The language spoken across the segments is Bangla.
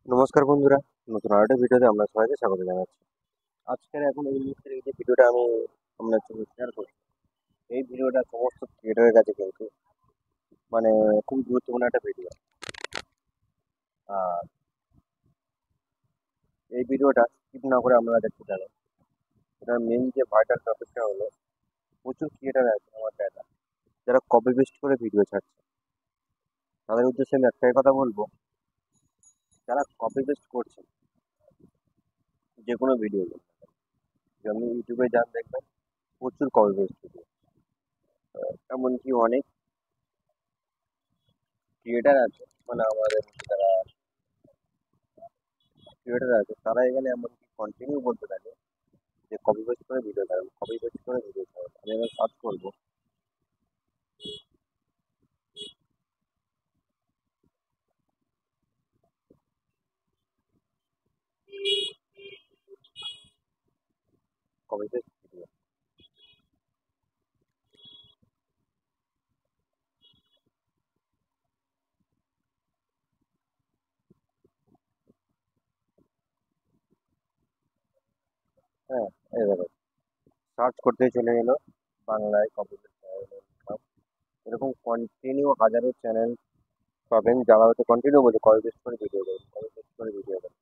নমস্কার বন্ধুরা, নতুন আরেকটা ভিডিওতে আমরা সবাইকে স্বাগত জানাচ্ছি। আজকের এখন এই মুহূর্তে এই যে ভিডিওটা আমি আপনার সঙ্গে শেয়ার করছি, এই ভিডিওটা সমস্ত ক্রিয়েটরের কাছে কিন্তু মানে খুব গুরুত্বপূর্ণ একটা ভিডিও। আর এই ভিডিওটা স্কিপ না করে আপনারা দেখতে থাকুন। এটার মেইন যে ভাইটাল টপিকটা হলো, প্রচুর ক্রিয়েটার আছে আমার দেখা, যারা কপি পেস্ট করে ভিডিও ছাড়ছে। তাদের উদ্দেশ্যে আমি একটাই কথা বলবো, যারা কপি পেস্ট করছে যে কোনো ভিডিও, যেমন ইউটিউবে যান দেখবেন প্রচুর কপি পেস্ট ভিডিও। এমনকি অনেক ক্রিয়েটার আছে, মানে আমাদের যারা ক্রিয়েটার আছে তারা এখানে এমনকি কন্টিনিউ বলতে থাকে যে কপি পেস্ট করে ভিডিও ছাড়ুন, কপি পেস্ট করে ভিডিও ছাড়ুন। আমি এবার সার্চ করবো কপি পেস্ট ভিডিও। হ্যাঁ, এই দেখো, সার্চ করতে চলে গেলো বাংলায় কপি পেস্ট ইনকাম। এরকম কন্টিনিউ হাজারো চ্যানেল পাবেন যারা হয়তো কন্টিনিউ বলছে কপি পেস্ট করে ভিডিও করুন, কপি পেস্ট করে ভিডিও করুন।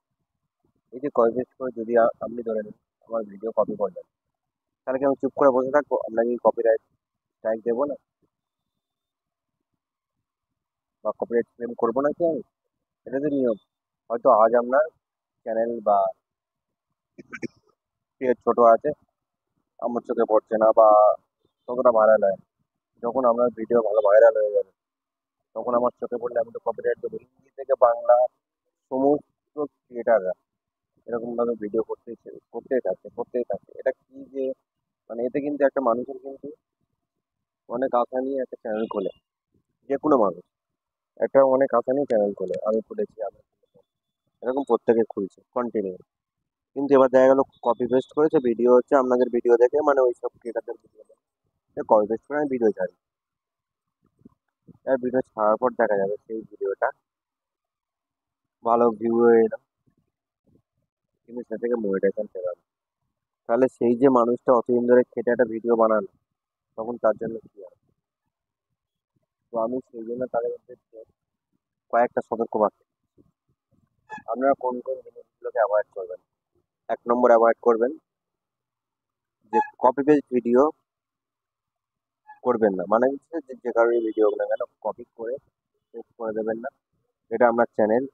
এই যে কপি পেস্ট করে যদি আপনি ধরে নিন আমার ভিডিও কপি করবেন, তাহলে কি আমি চুপ করে বসে থাকবো? আপনাকে কপিরাইট স্ট্রাইক দেবো না বা কপিরাইট ক্লেম করবো নাকি আমি? এটা তো নিয়ম। হয়তো আজ আপনার চ্যানেল বা পেজ ছোট আছে, আমার চোখে পড়ছে না বা ততটা ভাইরাল হয় না। যখন আমার ভিডিও ভালো ভাইরাল হয়ে যাবে তখন আমার চোখে পড়লে আমি তো কপিরাইট দেবো। হিন্দি থেকে বাংলা সমস্ত ক্রিয়েটাররা এরকম ভাবে ভিডিও করতেই থাকে। এটা কি যে মানে এতে কিন্তু একটা মানুষের কিন্তু অনেক আশা নিয়ে একটা চ্যানেল খোলে, যে কোনো মানুষ একটা অনেক আশা নিয়ে চ্যানেল খোলে। আমি খুলেছি, আমি খুলেছি। এরকম প্রত্যেকে খুলছে কন্টিনিউ। কিন্তু এবার দেখা গেল কপি পেস্ট করেছে ভিডিও, হচ্ছে আপনাদের ভিডিও দেখে, মানে ওই সব ক্রিয়েটারদের ভিডিও দেখে কপি পেস্ট করে আমি ভিডিও ছাড়ি। আর ভিডিও ছাড়ার পর দেখা যাবে সেই ভিডিওটা ভালো ভিউ এলো, কিন্তু সে থেকে মনিটাইজেশন পেলাম না। তাহলে সেই যে মানুষটা অতদিন ধরে খেটে একটা ভিডিও বানালো, তখন তার জন্য কি হবে? তো আমি সেই জন্য তাদের উদ্দেশ্যে কয়েকটা সতর্কবার্তা, আপনারা কোন কোন জিনিসগুলোকে অ্যাভয়েড করবেন। 1 নম্বর অ্যাভয়েড করবেন যে কপি পেস্ট ভিডিও করবেন না, মানে হচ্ছে যে যে কারোর ভিডিও না কেন কপি করে পেস্ট করে দেবেন না। এটা আপনার চ্যানেল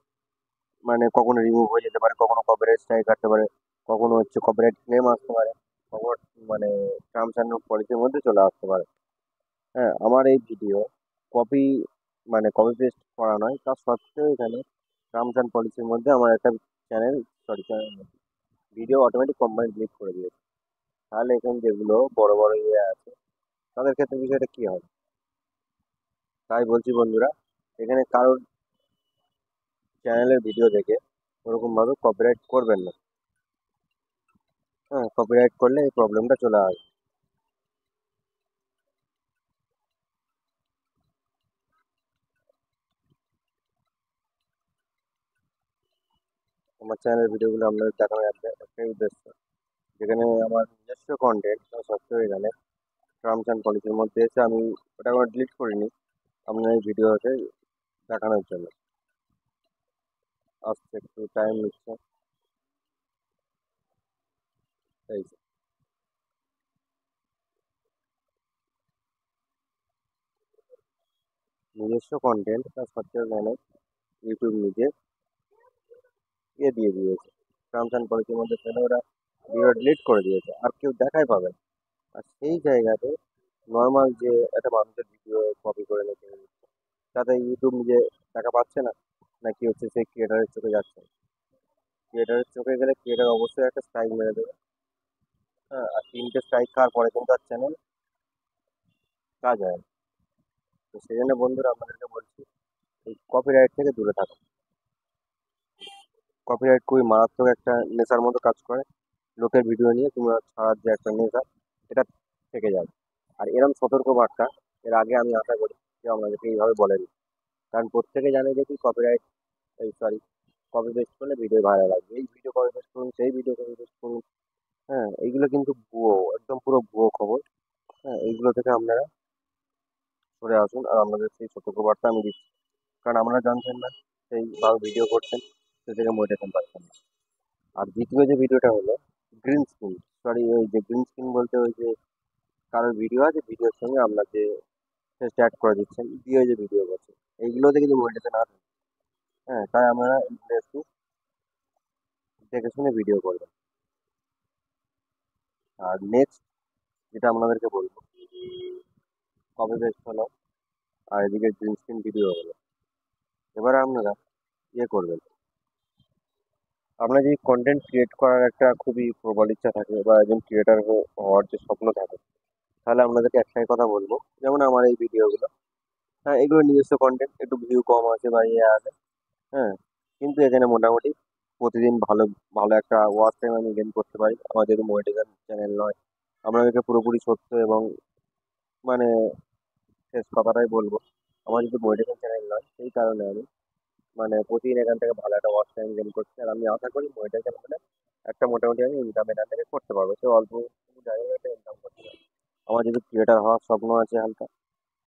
মানে কখনো রিমুভ হয়ে যেতে পারে, কখনো কপিরাইট স্ট্রাইক আসতে পারে, কখনো হচ্ছে কপিরাইট ক্লেম আসতে পারে, কখনো মানে টার্মস অ্যান্ড পলিসির মধ্যে চলে আসতে পারে। হ্যাঁ, আমার এই ভিডিও কপি মানে কপি পেস্ট করা নয়, তা সত্ত্বেও এখানে টার্মস অ্যান্ড পলিসির মধ্যে আমার একটা channel, sorry channel video automatic company delete করে দিয়েছে। তাহলে এখানে যেগুলো বড় বড় ইয়ে আছে তাদের ক্ষেত্রে বিষয়টা কি হবে? তাই বলছি বন্ধুরা, এখানে কারোর চ্যানেলের ভিডিও দেখে ওরকম ভাবে কপিরাইট করবেন না। হ্যাঁ, কপিরাইট করলে এই প্রবলেমটা চলে আসবে। আমার চ্যানেলের ভিডিওগুলো আপনাদের দেখানোর একটাই উদ্দেশ্য, যেখানে আমার নিজস্ব কন্টেন্ট সত্ত্বেও এখানে টার্মস অ্যান্ড পলিসির মধ্যে এসে আমি ওটা আমার ডিলিট করিনি, আপনার এই ভিডিওতে দেখানোর জন্য। আসতে একটু টাইম নিচ্ছে, এই যে নিজস্ব কন্টেন্ট তার সত্ত্বেও এখানে ইউটিউব নিজে দিয়ে দিয়েছে, টার্মস অ্যান্ড পলিসির মধ্যে ফেলে ওরা ভিডিও ডিলিট করে দিয়েছে, আর কেউ দেখাই পাবে না। আর সেই জায়গাতে নর্মাল যে একটা মানুষের ভিডিও কপি করে নিতে নিচ্ছে, তাতে ইউটিউব নিজে টাকা পাচ্ছে না, নাকি হচ্ছে সেই ক্রিয়েটারের চোখে যাচ্ছে? ক্রিয়েটারের চোখে গেলে ক্রিয়েটার অবশ্যই একটা স্ট্রাইক মেরে দেবে। হ্যাঁ, আর 3টে স্ট্রাইক খাওয়ার পরে কিন্তু আর চ্যানেল কাজ হয় না। তো সেই জন্য বন্ধুরা আপনাদেরকে বলছি, এই কপিরাইট থেকে দূরে থাকুন। কপিরাইট খুবই মারাত্মক একটা নেশার মতো কাজ করে। লোকের ভিডিও নিয়ে তোমরা ছাড়ার যে একটা নেশা, এটা থেকে যাবে। আর এরকম সতর্ক বার্তা এর আগে আমি আশা করি কেউ আমাদেরকে এইভাবে বলেনি, কারণ প্রত্যেকে জানে যে কি কপিরাইট, এই সরি কপি পেস্ট করলে ভিডিও ভাইরাল আসবে, এই ভিডিও কপি পেস্ট করুন, সেই ভিডিও কপি পেস্ট করুন। হ্যাঁ, এইগুলো কিন্তু ভুয়ো, একদম পুরো ভুয়ো খবর। হ্যাঁ, এইগুলো থেকে আপনারা সরে আসুন, আর আপনাদের সেই সতর্কবার্তা আমি দিচ্ছি, কারণ আপনারা জানছেন না সেইভাবে ভিডিও করছেন, সে থেকে মোটিভেশন পাচ্ছেন না। আর দ্বিতীয় যে ভিডিওটা হলো গ্রিন স্ক্রিন, সরি ওই যে গ্রিন স্ক্রিন বলতে ওই যে কারোর ভিডিও আছে, ভিডিওর সঙ্গে আপনার যে চ্যাট করে দিচ্ছেন দিয়ে যে ভিডিও করছেন, এইগুলোতে কিন্তু মোটিভেশন আসে। হ্যাঁ, তাই আপনারা এগুলো একটু দেখে শুনে ভিডিও করবেন। আর নেক্সট যেটা আপনাদেরকে বলবো, কপি পেস্ট হলো আর এদিকে গ্রিন স্ক্রিন ভিডিও হলো, এবারে আপনারা ইয়ে করবেন, আপনার যদি কন্টেন্ট ক্রিয়েট করার একটা খুবই প্রবল ইচ্ছা থাকে বা একজন ক্রিয়েটার হওয়ার যে স্বপ্ন থাকে, তাহলে আপনাদেরকে একটাই কথা বলবো, যেমন আমার এই ভিডিওগুলো, হ্যাঁ এগুলো নিজস্ব কন্টেন্ট, একটু ভিউ কম আছে বা ইয়ে আছে, হ্যাঁ, কিন্তু এখানে মোটামুটি প্রতিদিন ভালো ভালো একটা ওয়াচ টাইম আমি গেইন করতে পারি। আমার যেহেতু মোটিভেশন চ্যানেল নয়, আপনাদেরকে পুরোপুরি সত্য এবং মানে শেষ কথাটাই বলবো, আমার যেহেতু মোটিভেশন চ্যানেল নয়, সেই কারণে আমি মানে প্রতিদিন এখান থেকে ভালো একটা ওয়াচ টাইম গেইন করছি, আর আমি আশা করি মোটিভেশন চ্যানেলে একটা মোটামুটি আমি ইনকাম এখান থেকে করতে পারবো, সে অল্প কিছু জায়গায় একটা ইনকাম করতে পারবো। আমার যেহেতু ক্রিয়েটার হওয়ার স্বপ্ন আছে হালকা,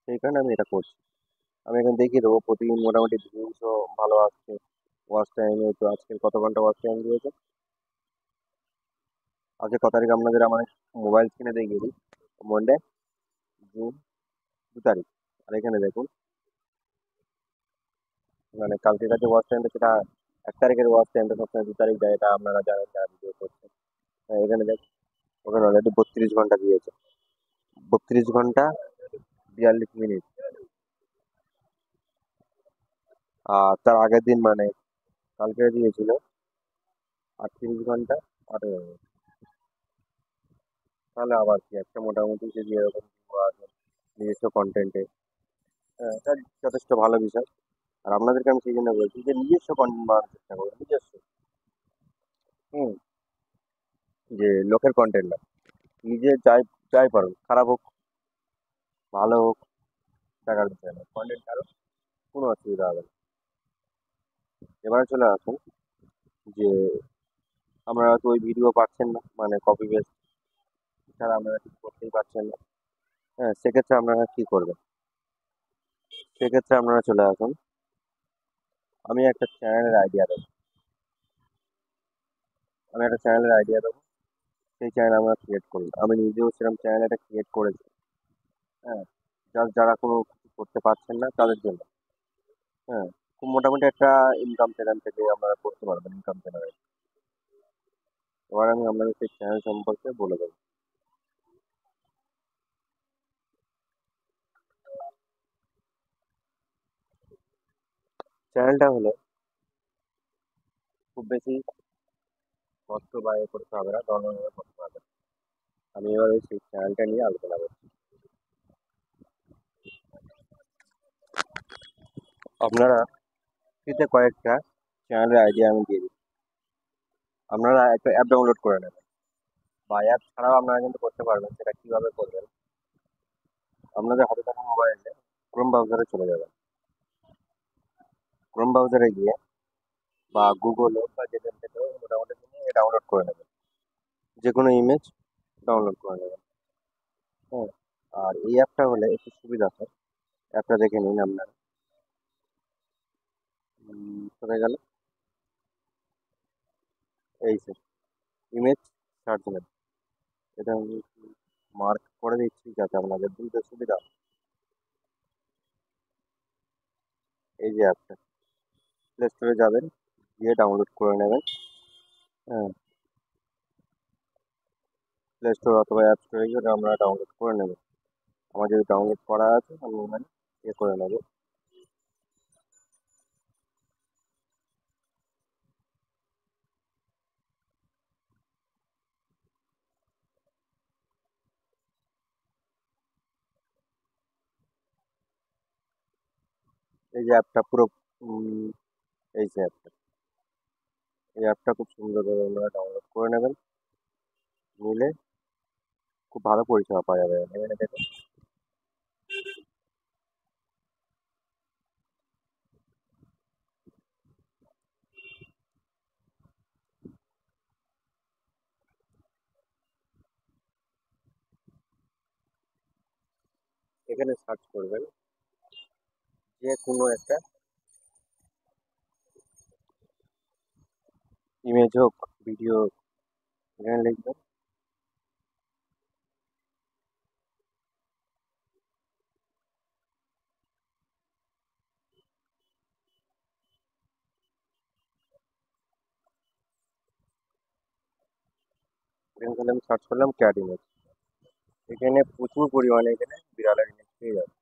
সেই কারণে আমি এটা করছি। আমি এখন দেখিয়ে দেবো প্রতিদিন মোটামুটি ভিউজও ভালো আসছে, ওয়াচ টাইম তো আজকের কত ঘন্টা ওয়াচ টাইম দিয়েছে, আজকে ক তারিখ আপনাদের আমার মোবাইল স্ক্রিনে দেখিয়ে দিই, মন্ডে জুন 2 তারিখ। আর এখানে দেখুন, মানে কালকে কাছে ওয়াচ টাইমটা সেটা 1 তারিখের ওয়াচ টাইমটা সবসময় 2 তারিখ দেয়, এটা আপনারা জানেন যারা ভিডিও করছেন। হ্যাঁ, এখানে দেখ, ওখানে অলরেডি 32 ঘন্টা দিয়েছে, 32 ঘন্টা 42 মিনিট। আর তার আগের দিন মানে কালকে দিয়েছিল 38 ঘন্টা 18 মিনিট। তাহলে আবার কি একটা মোটামুটি যদি এরকম view আসে নিজস্ব কন্টেন্টে, হ্যাঁ এটা যথেষ্ট ভালো বিষয়। আর আপনাদেরকে আমি সেই জন্য বলছি যে নিজস্ব কন্টেন্ট বানানোর চেষ্টা করুন, নিজস্ব। হুম, যে লোকের কন্টেন্ট না, নিজে যাই যাই পারুন, খারাপ হোক ভালো হোক টাকার বিষয় না, কন্টেন্ট কারো কোনো অসুবিধা হবে না। এবারে চলে আসুন যে আপনারা তো ওই ভিডিও পাচ্ছেন না, মানে কপি পেস্ট ছাড়া আপনারা কিছু করতেই পারছেন না। হ্যাঁ, সেক্ষেত্রে আপনারা কি করবেন, সেক্ষেত্রে আপনারা চলে আসুন, আমি একটা চ্যানেলের আইডিয়া দেবো, আমি একটা চ্যানেলের আইডিয়া দেবো, সেই চ্যানেল আমরা ক্রিয়েট করুন। আমি নিজেও সেরকম চ্যানেল একটা ক্রিয়েট করেছি। হ্যাঁ, যারা কোনো কিছু করতে পারছেন না তাদের জন্য। হ্যাঁ, খুব মোটামুটি একটা ইনকাম সেখান থেকে আপনারা করতে পারবেন, ইনকাম জেনারেট। এবার আমি আপনাদের সেই চ্যানেল সম্পর্কে বলে দেবো। চ্যানেলটা হলো, খুব বেশি কষ্ট বা এ করতে হবে না, নর্মালভাবে করতে হবে। আমি এবার সেই চ্যানেলটা নিয়ে আলোচনা করছি। আপনারা ফ্রিতে কয়েকটা চ্যানেলের আইডিয়া আমি দিয়ে দিই, আপনারা একটা অ্যাপ ডাউনলোড করে নেবেন, বা অ্যাপ ছাড়াও আপনারা কিন্তু করতে পারবেন। সেটা কীভাবে করবেন, আপনাদের হাতে থাকা মোবাইলে ক্রোম ব্রাউজারে চলে যাবেন, ক্রোম ব্রাউজারে গিয়ে বা গুগল হোক বা যেখান থেকে হোক মোটামুটি তুমি ডাউনলোড করে নেবেন, যে কোনো ইমেজ ডাউনলোড করে নেবেন। হ্যাঁ, আর এই অ্যাপটা হলে একটু সুবিধা হয়, অ্যাপটা দেখে নিন আপনারা। কোথায় গেল, এই যে ইমেজ সার্চ নেন, এটা আমি মার্ক করে দিচ্ছি যাতে আপনাদের বুঝতে সুবিধা হয়। এই যে অ্যাপটা, প্লে স্টোরে যাবেন, গিয়ে ডাউনলোড করে নেবেন। হ্যাঁ, প্লে স্টোর অথবা অ্যাপ স্টোরে গিয়ে ওটা আমরা ডাউনলোড করে নেবেন। আমার যদি ডাউনলোড করা আছে আমি ওখানে ইয়ে করে নেবো। এই যে অ্যাপটা পুরো, উম, এই যে অ্যাপটা, এই অ্যাপটা খুব সুন্দরভাবে আপনারা ডাউনলোড করে নেবেন, নিলে খুব ভালো পরিষেবা পাওয়া যাবে এখানে দেখুন। এখানে সার্চ করবেন যে কোনো একটা ইমেজ হোক, ভিডিও হোক, এখানে লিখবেন। এখানে তাহলে আমি সার্চ করলাম ক্যাট ইমেজ। এখানে প্রচুর পরিমাণে এখানে বিড়ালের ইমেজ পেয়ে যাবে।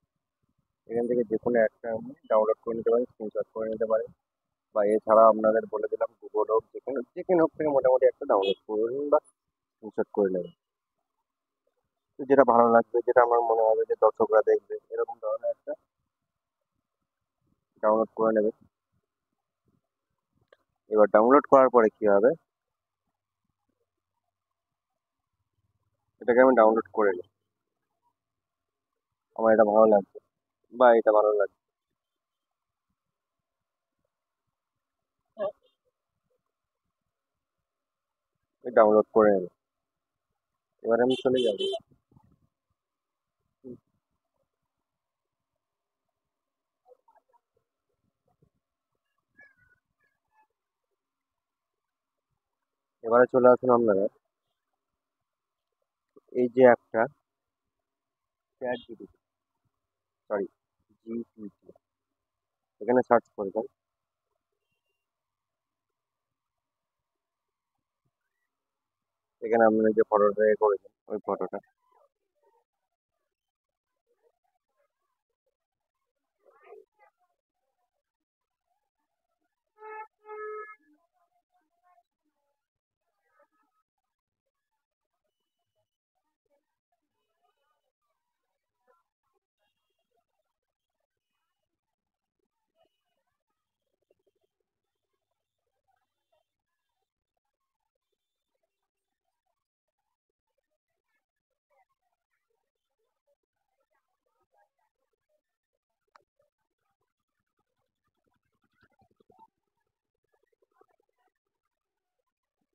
এখান থেকে যে কোনো একটা আপনি ডাউনলোড করে নিতে পারেন, স্ক্রিনশট করে নিতে পারেন, বা এছাড়া আপনাদের বলে দিলাম গুগল হোক, যে কোনো হোক থেকে মোটামুটি একটা ডাউনলোড করে নিন বা স্ক্রিনশট করে নেবেন। তো যেটা ভালো লাগবে, যেটা আমার মনে হবে যে দর্শকরা দেখবে, এরকম ধরনের একটা ডাউনলোড করে নেবেন। এবার ডাউনলোড করার পরে কি হবে, এটাকে আমি ডাউনলোড করে নিই। আমার এটা ভালো লাগছে বা এটা ভালো লাগছে, ডাউনলোড করে নিই। এবার আমি চলে যাব। এবারে চলে আসুন আপনারা এই যে একটা চ্যাট জিপিটি, সরি জিপিটি, এখানে সার্চ করবেন। এখানে আপনি যে ফটোটা করেছেন ওই ফটোটা,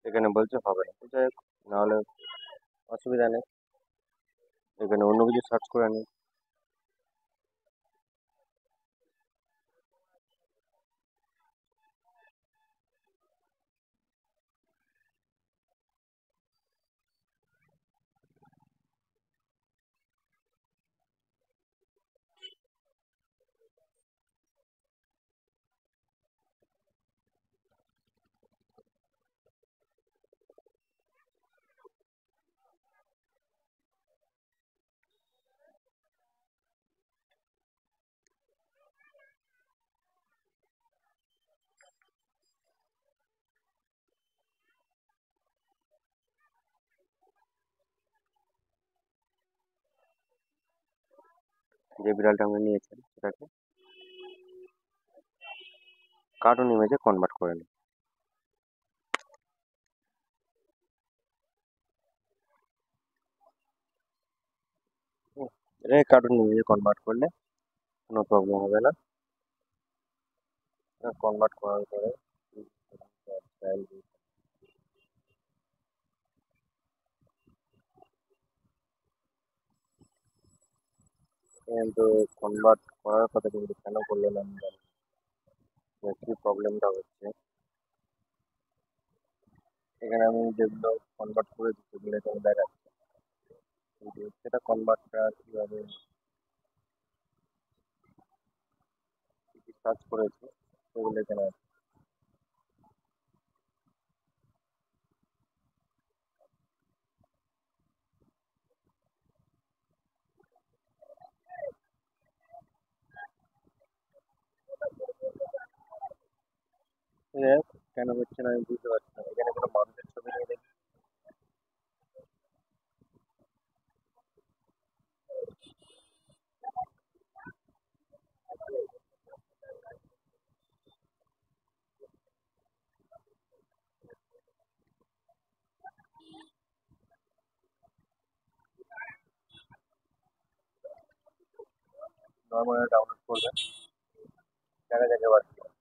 এখানে বলছে হবে না, যাই হোক, নাহলে অসুবিধা নেই। এখানে অন্য কিছু সার্চ করে নিন। যে বিড়ালটা আপনি নিয়েছেন সেটাকে কার্টুন ইমেজে কনভার্ট করে নিন। এটাকে কার্টুন ইমেজে কনভার্ট করলে কোনো প্রবলেম হবে না। কনভার্ট করার পরে কিন্তু কনভার্ট করার কথা কিন্তু কেন করলেন আমি জানি না, কি প্রবলেমটা হচ্ছে। এখানে আমি যেগুলো কনভার্ট করেছি সেগুলো এখানে দেখাচ্ছি, কিন্তু সেটা কনভার্টটা কীভাবে সার্চ করেছি সেগুলো এখানে আছে। যাই হোক, কেন হচ্ছে না আমি বুঝতে পারছি না। এখানে কোনো মানুষের ছবি নেই দেখি। নর্মাল ডাউনলোড করবেন, দেখা যাক এবার কি হয়।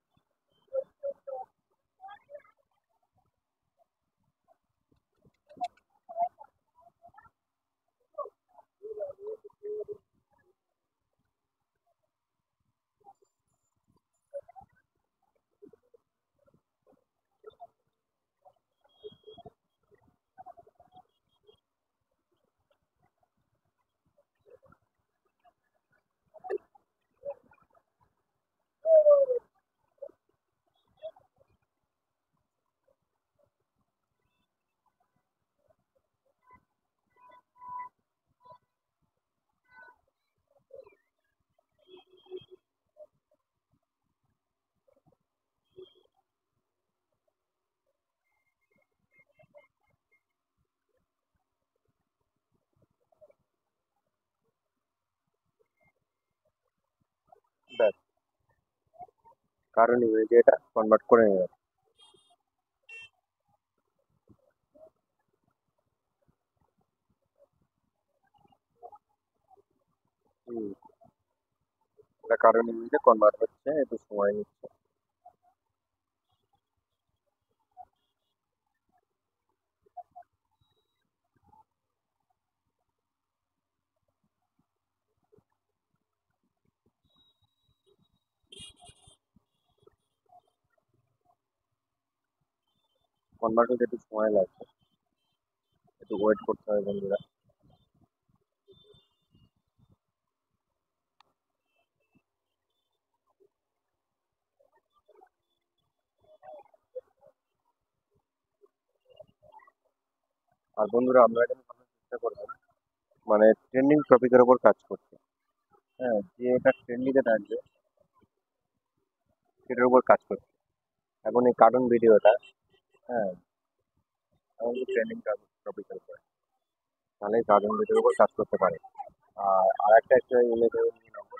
কারণ ইমেজে এটা কনভার্ট করে নেবে। হুম, এটা কারণ ইমেজে কনভার্ট হচ্ছে, একটু সময় নিচ্ছে। কনভার্ট হতে একটু সময় লাগছে, একটু ওয়েট করতে হবে বন্ধুরা। আর বন্ধুরা আমরা এখানে ভাবনার চেষ্টা করবেন, মানে ট্রেন্ডিং টপিকের উপর কাজ করতে। হ্যাঁ, যে এটা ট্রেন্ডিংয়ে থাকবে সেটার উপর কাজ করতে। এখন এই কার্টুন ভিডিওটা, হ্যাঁ, আমাদের ট্রেন্ডিং টপিকের উপর, তাহলে কার্টুন ভিডিওর উপর কাজ করতে পারে। আর একটা ইমেজ নিয়ে নেবো।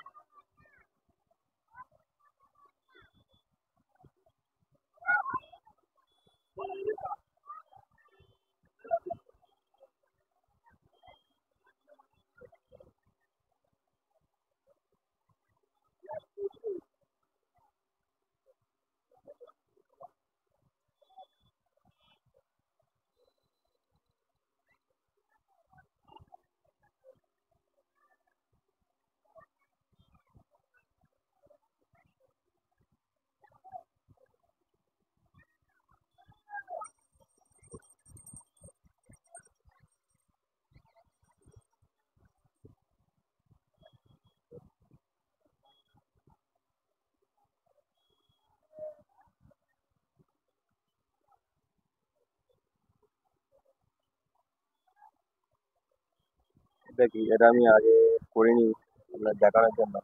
দেখি, এটা আমি আগে করিনি, আপনার দেখানোর জন্য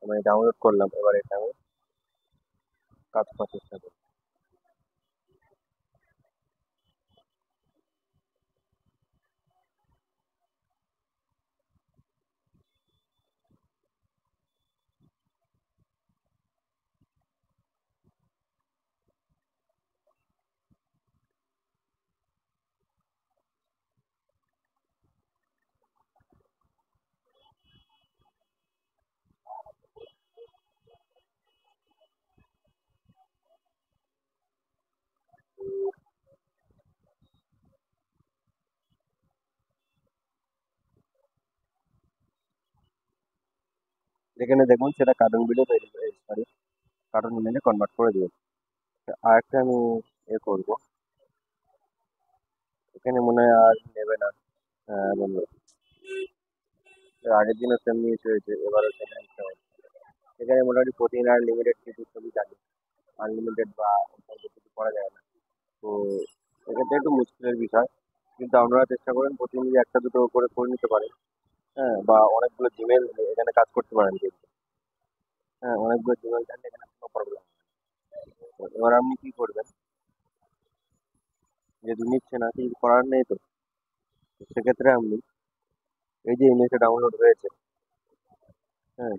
আমি ডাউনলোড করলাম, এবার এটা আমি কাজ করার চেষ্টা করি। যেখানে দেখুন সেটা কার্টুন ভিডিও তৈরি করে, সরি, কার্টুন ইমেজে কনভার্ট করে দিয়েছে। আর একটা আমি এ করবো, এখানে মনে হয় আর নেবে না। হ্যাঁ বন্ধু, এর আগের দিনও সেম নিউজ হয়েছে, এবারও সেম নিউজ হবে। এখানে মোটামুটি প্রতিদিন আর লিমিটেড কিছু ছবি থাকে, আনলিমিটেড বা অন্য কিছু করা যায় না। তো এক্ষেত্রে একটু মুশকিলের বিষয়, কিন্তু আপনারা চেষ্টা করেন প্রতিদিন যদি একটা দুটো করে করে নিতে পারেন। হ্যাঁ, বা অনেকগুলো জিমেল এখানে কাজ করতে পারেন কিন্তু। হ্যাঁ, অনেকগুলো জিমেল থাকলে এখানে কোনো প্রবলেম। এবার আপনি কি করবেন, যেহেতু নিচ্ছে না কিছু করার নেই, তো তো সেক্ষেত্রে আপনি এই যে ইমেজটা ডাউনলোড হয়েছে, হ্যাঁ,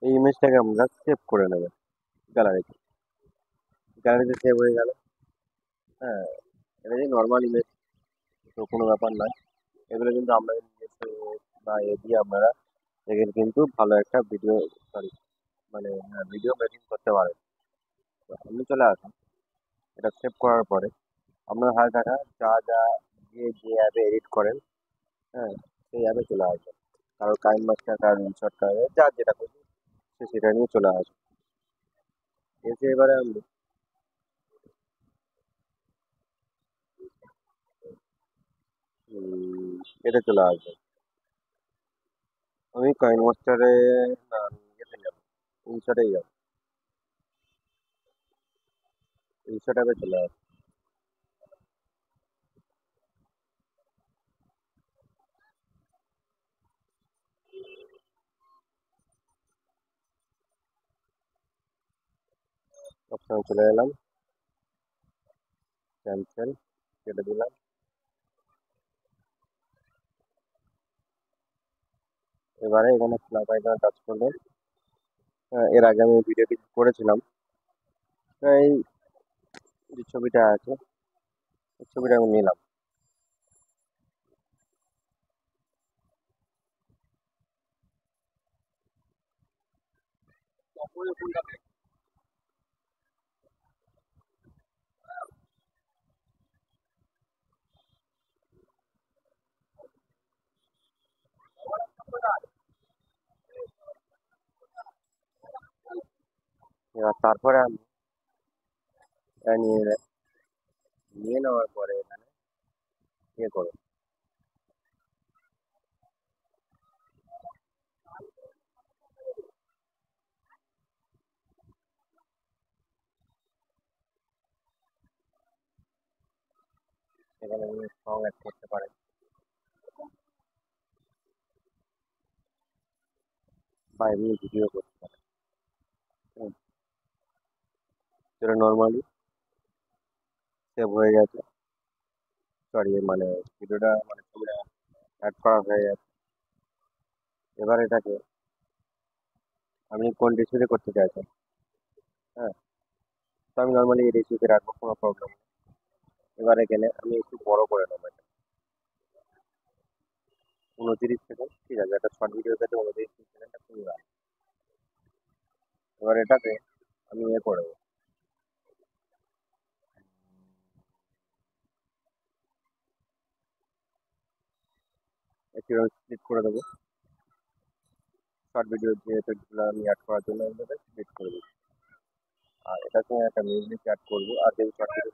এই ইমেজটাকে আমরা সেভ করে নেবেন গ্যালারিতে। গ্যালারিতে সেভ হয়ে গেল। হ্যাঁ, এটা যে নর্মাল ইমেজ, তো কোনো ব্যাপার নয়। এগুলো কিন্তু আমরা নিজস্ব বা এ দিয়ে আপনারা এখানে কিন্তু ভালো একটা ভিডিও, সরি, মানে ভিডিও মেকিং করতে পারেন। তো আপনি চলে আসুন, এটা সেভ করার পরে আপনার হাতে থাকা যা যা যে যে অ্যাপে এডিট করেন, হ্যাঁ, সেই অ্যাপে চলে আসবেন। কারো কাইন মাস্টার, কারো ইনশর্ট, কারো যার যেটা খুশি সে সেটা নিয়ে চলে আসবে। এসে এবারে আপনি এতে চলে আসবেন। আমি কয়েন মাস্টারে, না আমি ইয়েতে যাবো, ইনশর্টেই যাবো, ইনশর্ট অ্যাপে চলে আসবে। অপশনে চলে এলাম, ক্যান্সেল, কেটে দিলাম। এবারে এখানে স্ন্যাপ আইকনে টাচ করবেন। এর আগে আমি ভিডিও কিছু করেছিলাম। এই যে ছবিটা আছে, এই ছবিটা আমি নিলাম। এবার তারপরে আমি এটা নিয়ে নেওয়ার পরে এখানে ইয়ে করো। এখানে আপনি সং অ্যাড করতে পারেন বা এমনি ভিডিও করতে পারেন। হুম, যেটা নর্মালি সেভ হয়ে গেছে। সরি, মানে ভিডিওটা মানে ছবিটা অ্যাড করা হয়ে গেছে। এবার এটাকে আপনি কোন রেসিপিতে করতে চাইছেন? হ্যাঁ, তো আমি নর্মালি এই রেসিপিতে রাখবো, কোনো প্রবলেম নেই। এবার এখানে আমি একটু বড় করে নেবো এটা, 29 সেকেন্ড, ঠিক আছে? একটা শর্ট ভিডিও ক্ষেত্রে 29 সেকেন্ডটা খুবই ভালো। এবার এটাকে আমি ইয়ে করে দেবো, একটু স্প্লিট করে দেবো। শর্ট ভিডিও যে এফেক্টগুলো আমি অ্যাড করার জন্য এগুলোকে স্প্লিট করে দিচ্ছি। আর এটার সঙ্গে একটা মিউজিক অ্যাড করবো, আর যদি শর্ট ভিডিও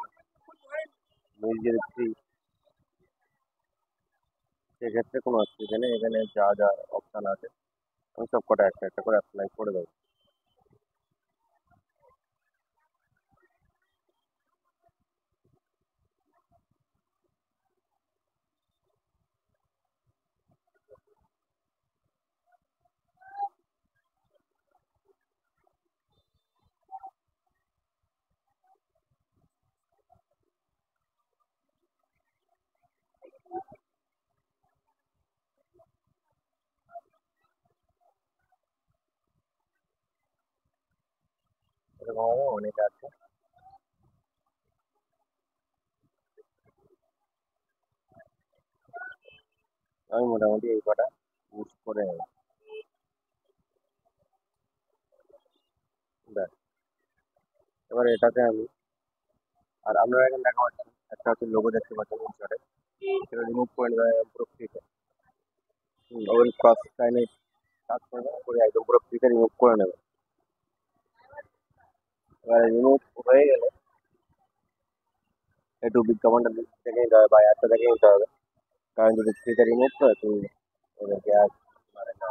মিউজিক দিচ্ছি সেক্ষেত্রে কোনো অসুবিধা নেই। এখানে যা যা অপশান আছে আমি সব কটা একটা একটা করে অ্যাপ্লাই করে দেবো। এরকমভাবে অনেক আছে। আমি মোটামুটি এই কটা ইউজ করে নেব। ব্যাস, এবার এটাতে আমি, আর আপনারা এখানে দেখা পাচ্ছেন একটা হচ্ছে লোগো দেখতে পাচ্ছেন ইনশটে, সেটা রিমুভ করে নেবে পুরো ফ্রিতে। ওই ক্রস লাইনে কাজ করবে করে একদম পুরো ফ্রিতে রিমুভ করে নেবে। এবার রিমুভ হয়ে গেলে একটু বিজ্ঞাপনটা দেখে নিতে হবে বা একটা দেখে নিতে হবে, কারণ যদি ফ্রিতে রিমুভ করে তুমি ওদেরকে আর মানে না।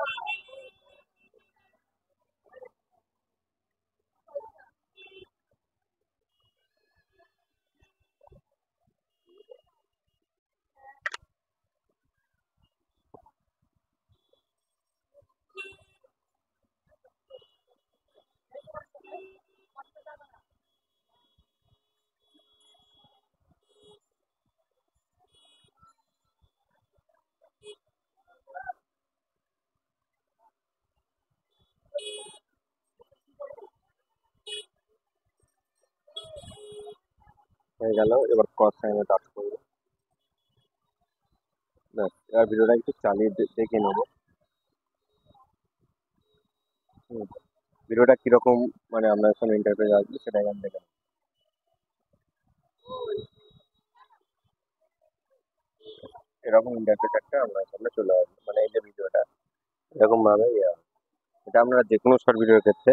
হয়ে গেল, এবার ক্রস লাইনে টাচ করবো। ব্যাস, এবার ভিডিওটা একটু চালিয়ে দেখে নেবো। হুম, ভিডিওটা কিরকম মানে আপনার সামনে ইন্টারফেস আসবে সেটা এখান থেকে। এরকম ইন্টারফেস একটা আপনার সামনে চলে আসবে, মানে এই যে ভিডিওটা এরকম ভাবে ইয়ে হবে। এটা আপনারা যে কোনো শর্ট ভিডিওর ক্ষেত্রে,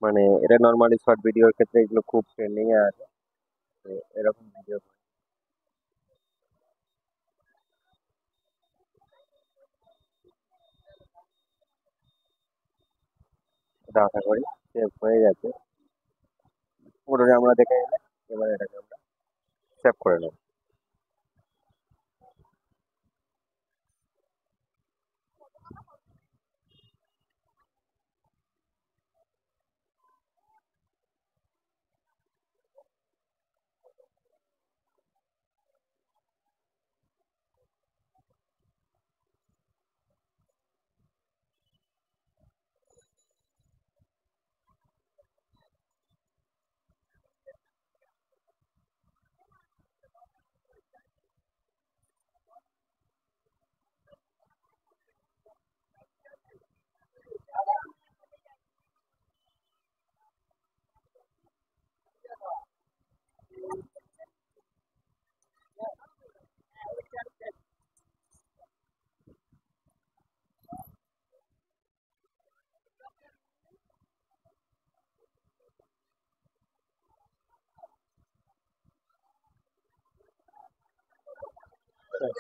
মানে এটা নর্মালি শর্ট ভিডিওর ক্ষেত্রে এগুলো খুব ট্রেন্ডিং এ আছে। তো এরকম ভিডিও এটা আশা করি সেভ হয়ে গেছে। পুরোটা আমরা দেখে নিলে এবার এটাকে আমরা সেভ করে নেব। এবারে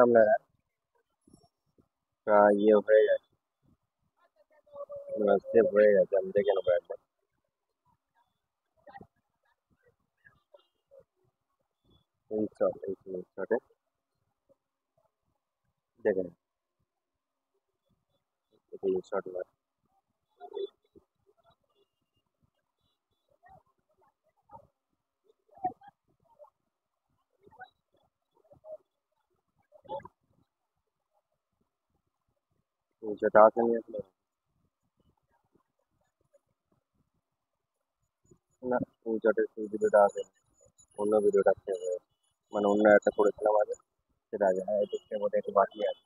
আপনারা ইয়ে হয়ে গেছে, সেভ হয়ে গেছে, আমি দেখে নেবো একবার। ইনস্টল ইনস্টলে দেখে নেব, ইনস্টল যেটা আসেনি আসলে, না ইনস্টলের সেই ভিডিওটা আসেনি, অন্য ভিডিওটা সেভ হয়ে গেছে। মানে অন্য একটা করেছিলাম আগে, সেটা আগে, হ্যাঁ এটা সেভ হতে একটু বাকি আছে,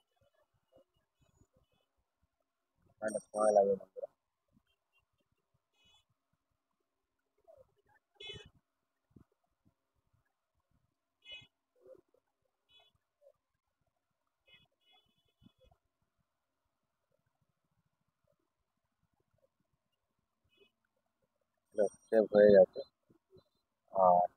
একটা সময় লাগে বন্ধুরা। সেভ হয়ে গেছে। আর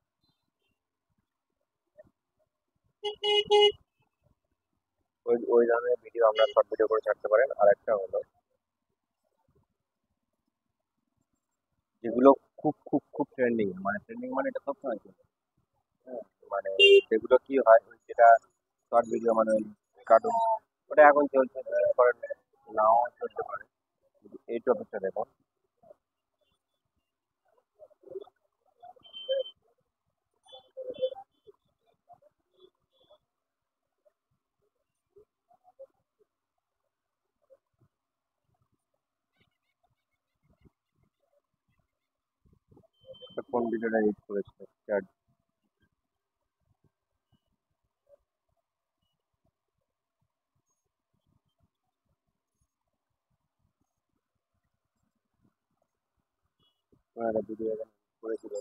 ওই ওই ধরনের ভিডিও আপনার শর্ট ভিডিও করে ছাড়তে পারেন। আর একটা হলো যেগুলো খুব খুব খুব ট্রেন্ডিং, মানে ট্রেন্ডিং মানে এটা সবসময় চলে। হ্যাঁ, মানে সেগুলো কি হয়, ওই যেটা শর্ট ভিডিও মানে ওই কার্টুন, ওটা এখন চলছে, বিশেষ করে নাও চলতে পারে। এই টপিকটা দেখুন, তো কোন ভিডিওটা এডিট করেছিল চ্যাট, কোনো একটা ভিডিও এখানে করেছিল।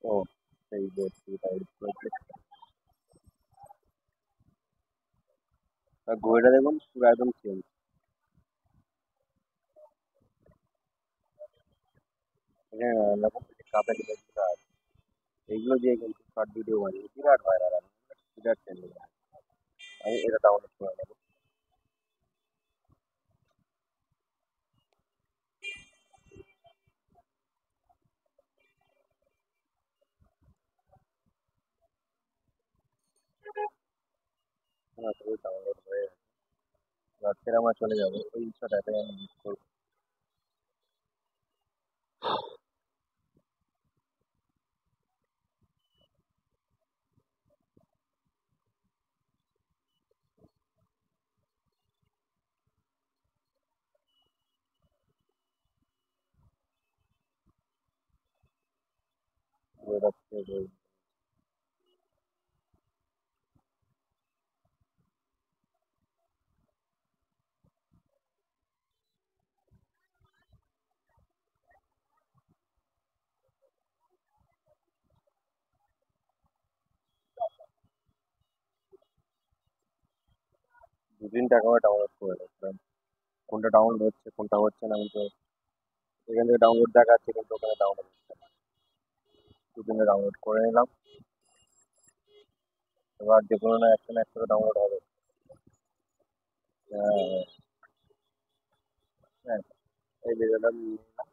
ও সেই যে ভিডিওটা এডিট করেছিল, আর ঘড়িটা দেখুন পুরো একদম চেঞ্জ। এখানে নানা রকম কাপের ইমেজগুলো আছে, এইগুলো দিয়ে কিন্তু শর্ট ভিডিও বানিয়ে বিরাট ভাইরাল, আমি বিরাট ট্রেন্ডিং। আমি এটা ডাউনলোড করে নেবো, ডাউনলোড হয়ে গেছে। এবার ফের আমার চলে যাবো ওই ইনস্টাটাতে, আমি ইউজ করবো। ওটা save হয়ে গেছে। দু তিনটা করে ডাউনলোড করে নিচ্ছিলাম, কোনটা ডাউনলোড হচ্ছে কোনটা হচ্ছে না, আমি তো এখান থেকে ডাউনলোড দেখাচ্ছে কিন্তু ওখানে ডাউনলোড হচ্ছে না। দু তিনটা ডাউনলোড করে নিলাম, এবার যে কোনো না একটা না একটা ডাউনলোড হবে। হ্যাঁ, হ্যাঁ, এই ভিডিওটা নিয়ে নিলাম।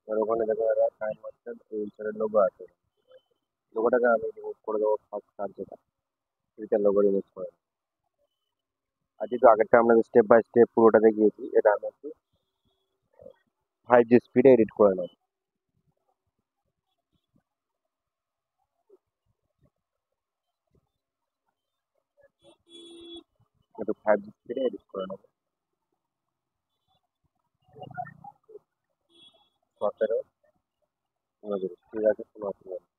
এবার ওখানে দেখো একটা সাইন মারছেন, এই ইনস্টার লোগো আছে, লোগোটাকে আমি রিমুভ করে দেবো, ফার্স্ট কাজ যেটা, এটা লোগো রিমুভ করে দেবো। আর যেহেতু আগেরটা আপনাদের স্টেপ বাই স্টেপ পুরোটা দেখিয়েছি, এটা আমি একটু 5G স্পিডে এডিট করে নেবো, একটু 5G স্পিডে এডিট করে নেবো। 17, 19, ঠিক আছে, কোনো অসুবিধা নেই।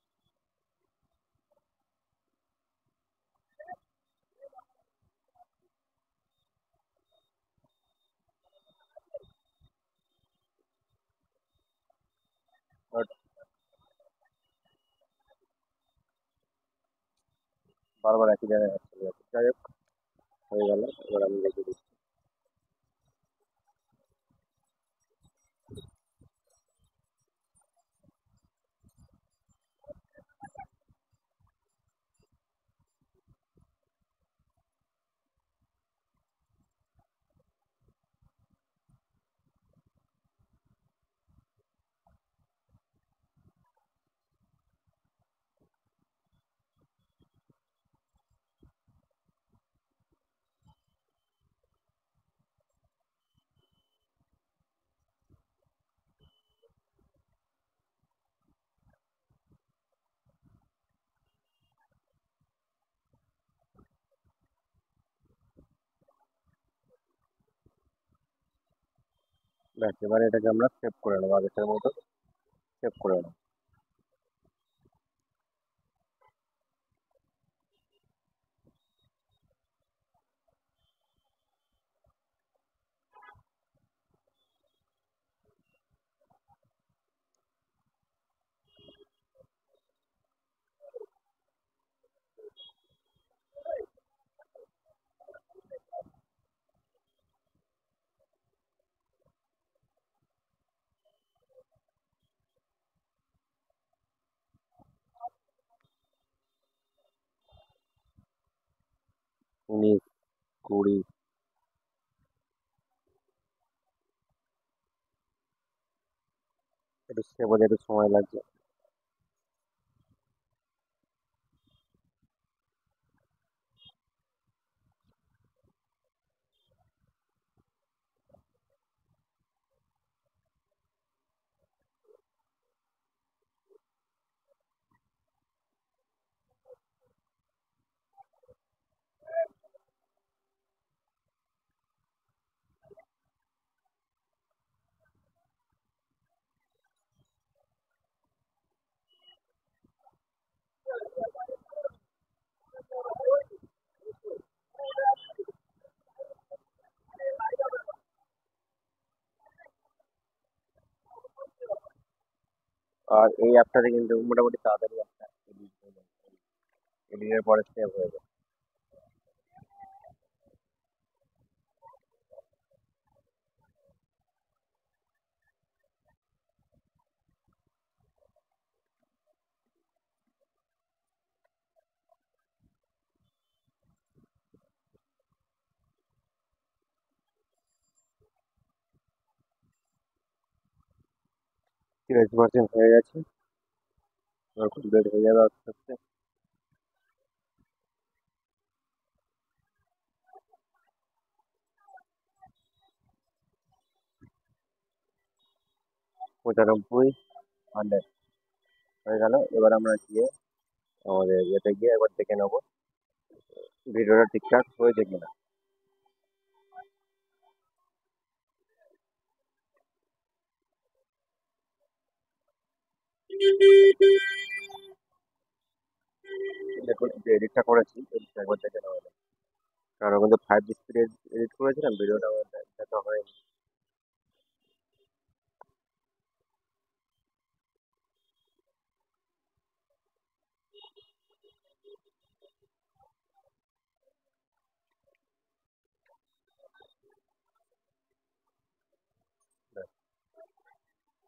বারবার একই জায়গায় চলে যাচ্ছে। যাই হোক, হয়ে গেল। এবার আমি রেখে দিচ্ছি। ব্যাস, এবারে এটাকে আমরা সেভ করে নেবো, আগেরটার মতো সেভ করে নেবো। উনিশ, কুড়ি, একটু সেভ হতে একটু সময় লাগছে। আর এই অ্যাপটাতে কিন্তু মোটামুটি তাড়াতাড়ি একটা এডিট হয়ে যায়, এডিটের পরে সেভ হয়ে যায়। তিরিশ পার্সেন্ট হয়ে গেছে, এবার কমপ্লিট হয়ে যাবে আস্তে আস্তে। 95, 100 হয়ে গেল। এবার আমরা গিয়ে আমাদের ইয়েতে গিয়ে একবার দেখে নেবো ভিডিওটা ঠিকঠাক হয়েছে কিনা। দেখুন, যে এডিটটা করেছি এডিটটা একবার দেখে নেওয়া যায়, কারণ কিন্তু 5 স্পিড এডিট করেছিলাম, ভিডিওটা আমার দেখা হয়নি।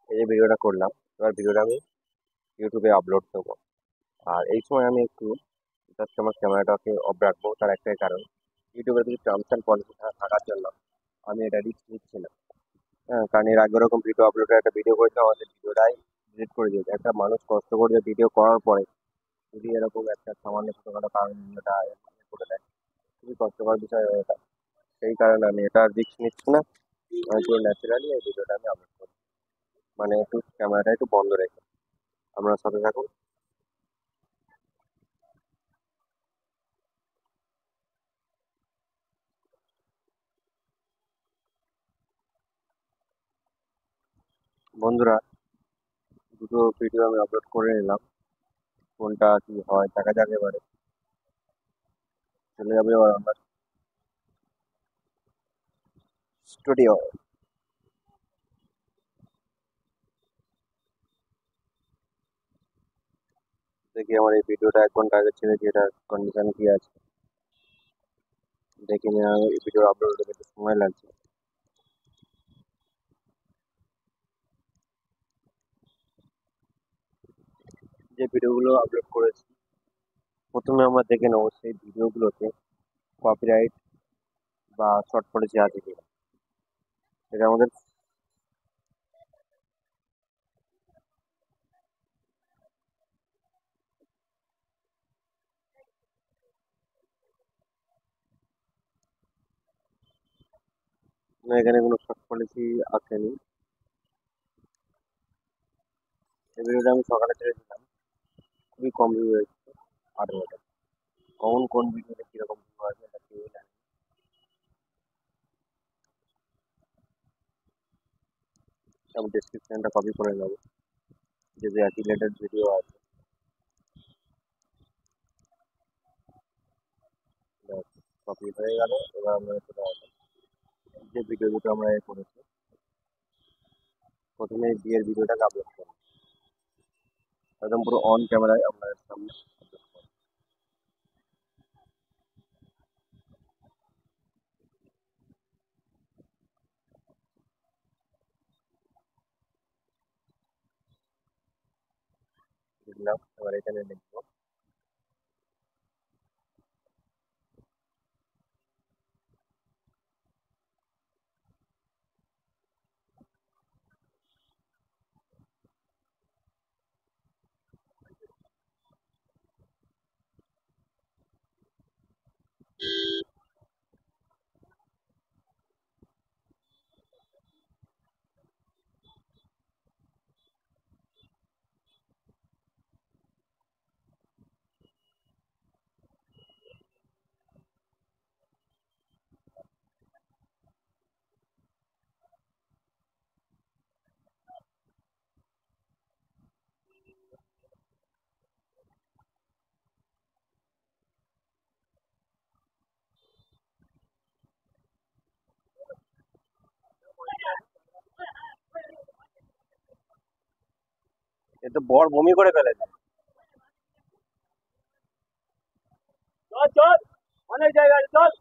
এই যে ভিডিওটা করলাম, এবার ভিডিওটা আমি ইউটিউবে আপলোড দেবো। আর এই সময় আমি একটু জাস্ট আমার ক্যামেরাটাকে অফ রাখবো, তার একটাই কারণ, ইউটিউবের কিছু টার্মস অ্যান্ড পলিসি থাকার জন্য আমি এটা রিস্ক নিচ্ছি না। হ্যাঁ, কারণ এর আগে ওরকম ভিডিও আপলোডের একটা ভিডিও করেছিলাম, আমাদের ভিডিওটাই ডিলিট করে দিয়েছে। একটা মানুষ কষ্ট করে যে ভিডিও করার পরে যদি এরকম একটা সামান্য ছোটখাটো কারণে ভিডিওটা করে দেয়, খুবই কষ্টকর বিষয় হয়ে ওঠে। সেই কারণে আমি এটা রিস্ক নিচ্ছি না, আমি পুরো ন্যাচারালি এই ভিডিওটা আমি আপলোড করি, মানে একটু ক্যামেরাটা একটু বন্ধ রেখে। আপনার সাথে থাকুন। বন্ধুরা, দুটো ভিডিও আমি আপলোড করে নিলাম, কোনটা কি হয় দেখা যাক। এবারে চলে যাবে এবার আমরা স্টুডিও। দেখি আমার এই ভিডিওটা 1 ঘন্টা আগে ছেড়েছি, এটা কন্ডিশন কি আছে দেখে নিয়ে এই ভিডিও আপলোড হতে একটু সময় লাগছে। যে ভিডিওগুলো আপলোড করেছি প্রথমে আমরা দেখে নেবো সেই ভিডিওগুলোতে কপিরাইট বা শর্ট পলিসি আছে কিনা। এটা আমাদের এখানে কোনো শর্ট পলিসি আসেনি। এই ভিডিওটা আমি সকালে ছেড়েছিলাম, খুবই কম ভিউ হয়েছে, 8 ঘন্টা। কখন কোন ভিডিওতে কিরকম ভিউ আছে এটা কেউ জানে না। আমি ডেসক্রিপশনটা কপি করে নেবো, যদি অ্যাফিলিয়েটেড ভিডিও আছে। কপি হয়ে গেল, এবার আমরা চলে আসবো যে ভিডিও দুটো আমরা এ করেছি। প্রথমে বিয়ের ভিডিওটাকে আপলোড করবো, একদম পুরো অন ক্যামেরায় আপনাদের সামনে আপলোড করবো। লিখলাম, এবার এখানে লিখবো এ তো বর বমি করে ফেলেছে। চল চল, অনেক জায়গা আছে, চল।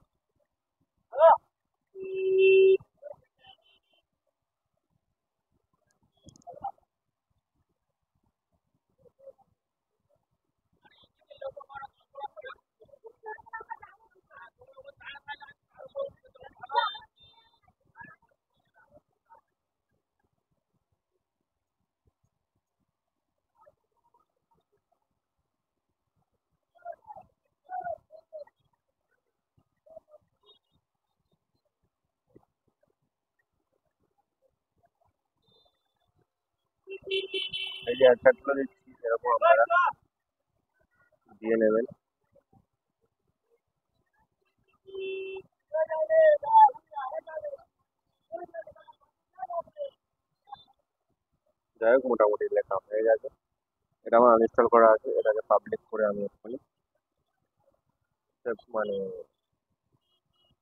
এই যে অ্যাডগুলো দিচ্ছি এরকম আপনারা দিয়ে নেবেন। যাই হোক, মোটামুটি লেখা হয়ে গেছে। এটা আমার আনইনস্টল করা আছে, এটাকে পাবলিক করে আমি এক্ষুনি মানে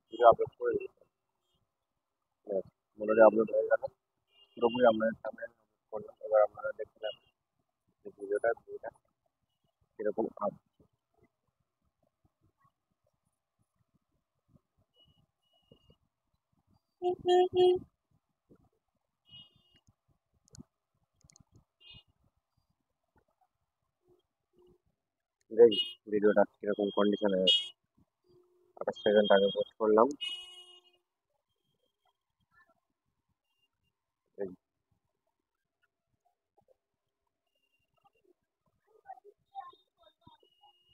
ভিডিও আপলোড করে দিচ্ছি। মোটামুটি আপলোড হয়ে গেল, পুরোপুরি আপনাদের সামনে upload করলাম। এবার আপনারা দেখছিলাম যে ভিডিওটা কিরকম আসছে। দেখি ভিডিওটা কিরকম কন্ডিশনে। 28 সেকেন্ড আগে পোস্ট করলাম। এই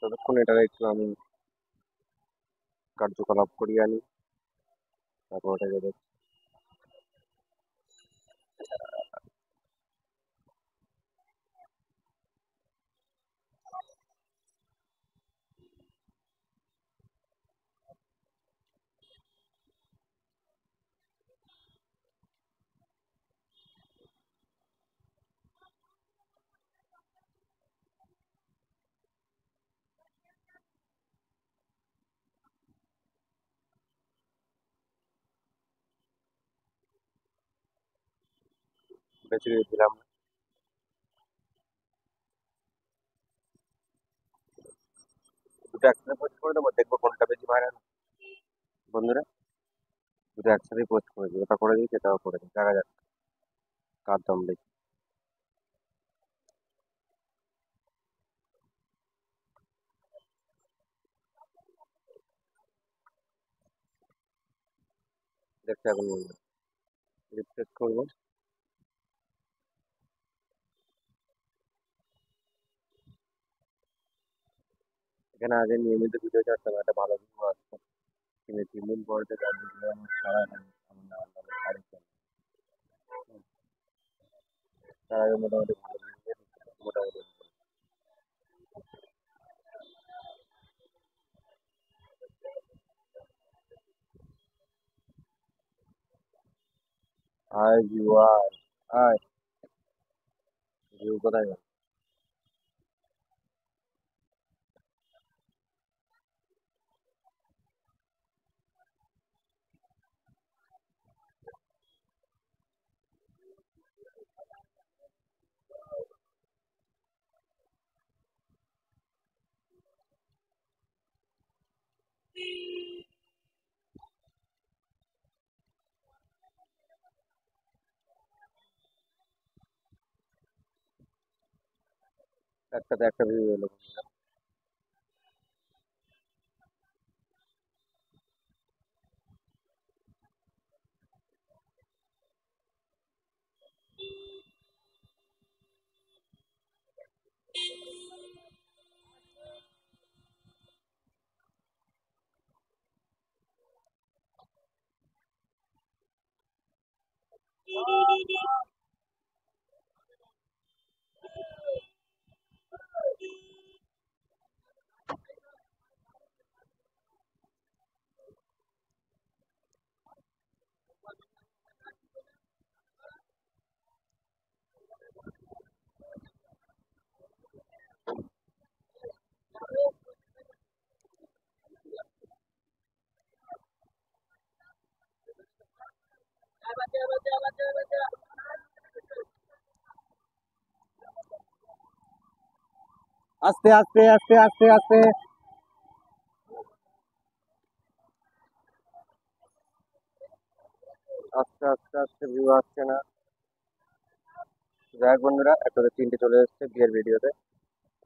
ততক্ষণ এটাকে একটু আমি কার্যকলাপ করিয়ে আনি, তারপর ওটাকে দেখি। বেশি দিলাম না। একসাথে পোস্ট করে দেবো, দেখবো কোনটা বেশি ভাইরাল। বন্ধুরা, দুটো একসাথে পোস্ট করে দিই, ওটা করে দিই, সেটাও করে দিই, দেখা যাক কার দম বেশি। দেখতে এখন রিফ্রেশ করবো। এখানে আগে নিয়মিত ভিডিও ছাড়তাম, একটা ভালো ভিউ আসতো, কিন্তু 3 দিন পর থেকে আর ভিডিও আমার ছাড়া নেই। আমার না আনলে শাড়ি কেন, তার আগে মোটামুটি ভালো ভিডিও মোটামুটি। আয় ভিউ আয়, আয় ভিউ কোথায় গেল? একটাতে একটা ভিউ এলো। আস্তে আস্তে আস্তে আস্তে আস্তে আস্তে আস্তে আস্তে ভিউ আসছে না। যাই হোক বন্ধুরা, একটাতে 3টে চলে এসছে বিয়ের ভিডিওতে,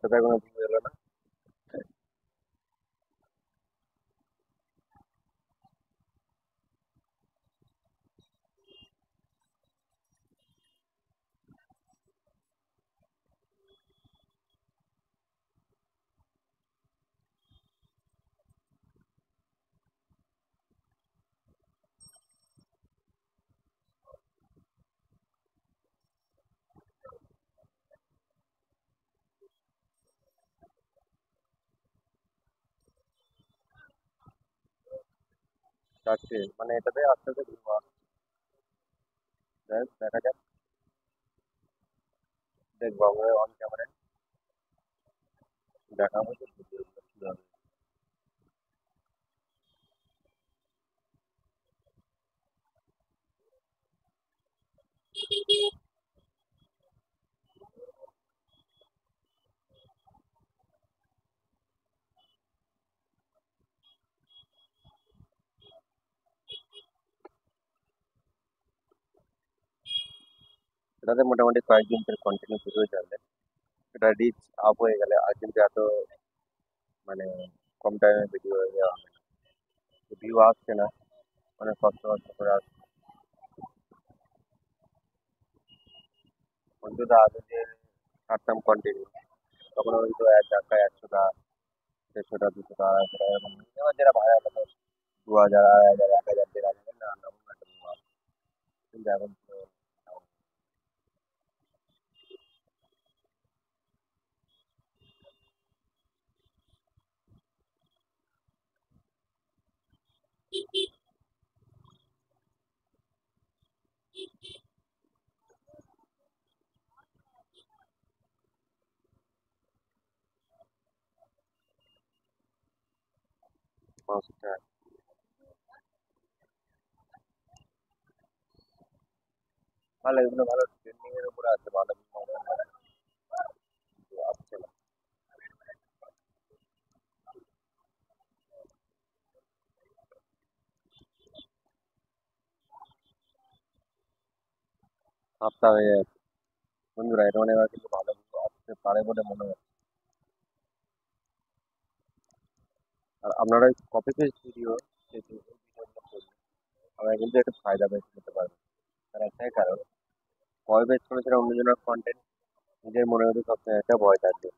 কোথায় কোনো ভিউ এলো না। যাচ্ছে মানে এটাতে আস্তে আস্তে ভিউ আসছে। যাই হোক, দেখা যাক, দেখবো আমরা অন ক্যামেরায় দেখাবো যে ভিডিওগুলো কি হবে। এটাতে মোটামুটি কয়েকদিন ধরে কন্টিনিউ ভিডিও চলবে। এটা রিচ আপ হয়ে গেলে আর কিন্তু এত মানে কম টাইমে ভিডিও হয়ে যাওয়া হবে না। ভিউ আসছে না, অনেক কষ্ট কষ্ট করে আসছে। অন্তত আগে যে ছাড়তাম কন্টিনিউ, তখন হয়তো এক ধাক্কায় 100টা 150টা 200টা 250টা এরকম, এবার যেটা ভাড়া হলো 2000 2,500 1000 1500 না এরকম একটা view আসছে। কিন্তু এখন তো সমস্যা। ভালো, এগুলো ভালো ট্রেন্ডিং এর উপরে আছে, ভালো কিন্তু আসছে না। সাতটা হয়ে যাচ্ছে বন্ধুরা, এটা মানে এবার কিন্তু ভালো কিছু আসতে পারে বলে মনে হয়। আর আপনারা কপি পেস্ট ভিডিও যে ভিডিওগুলো করবেন, আমরা কিন্তু একটু ফায়দা বেশি নিতে পারবো। তার একটাই কারণ, কপি পেস্ট করে সেটা অন্যজনের কন্টেন্ট নিজের মনে হতে সবসময় একটা ভয় থাকবে,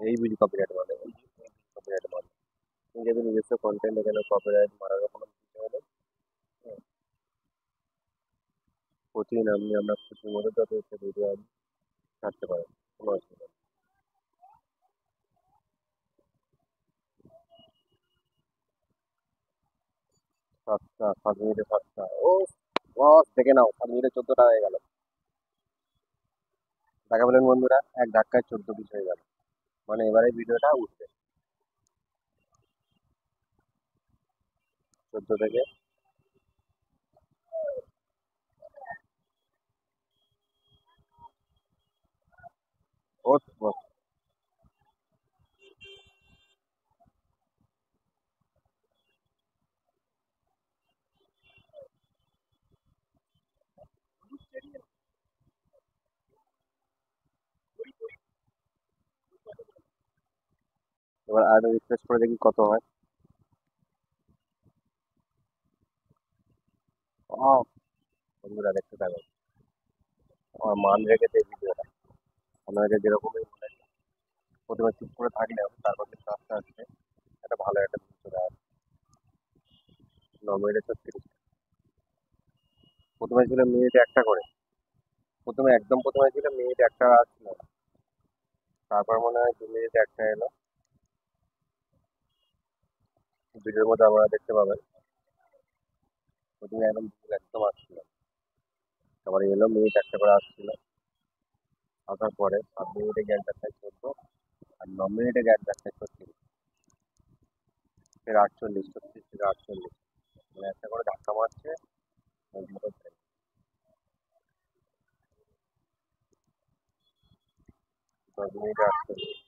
এই ভিডিও কপিরাইট মানে এই কপিরাইট মানে যদি নিজস্ব কন্টেন্ট এখানে কপিরাইট মারার কোনো বিষয় নেই। হ্যাঁ, প্রতিদিন আমরা খুশি মতো যত ইচ্ছে ভিডিও আমি ছাড়তে পারি, কোনো অসুবিধা নেই। 7 মিনিটে 7টা, ও বস দেখে নাও, 7 মিনিটে 14টা হয়ে গেল। দেখা পেলেন বন্ধুরা, এক ধাক্কায় 14 পিস হয়ে গেল। মানে এবারে ভিডিওটা উঠবে 14 থেকে। ও বস, এবার আর রিফ্রেশ করে দেখি কত হয়। ও বন্ধুরা দেখতে থাকো, আমার মান রেখেছে এই ভিডিওটা। আপনাদের যেরকমই মনে হয়, প্রথমে চুপ করে থাকলেও তারপর কিন্তু আস্তে আস্তে একটা ভালো একটা ভিউ চলে আসে। 9 মিনিটে 36। প্রথমে ছিল মিনিটে একটা করে, প্রথমে একদম প্রথমে ছিল মিনিট একটা আসছিল না। তারপর মনে হয় 2 মিনিটে একটা এলো। ভিডিওর মধ্যে আপনারা দেখতে পাবেন, প্রথমে একদম একদম আসছিল, তারপরে এলো মিনিট একটা করে আসছিল। আসার পরে 7 মিনিটে গ্যাস দেখায় 14, আর 9 মিনিটে গ্যাস দেখায় 36, ফের 48, 36 থেকে 48, মানে একটা করে ধাক্কা মারছে। ওই মতো 10 মিনিটে 48।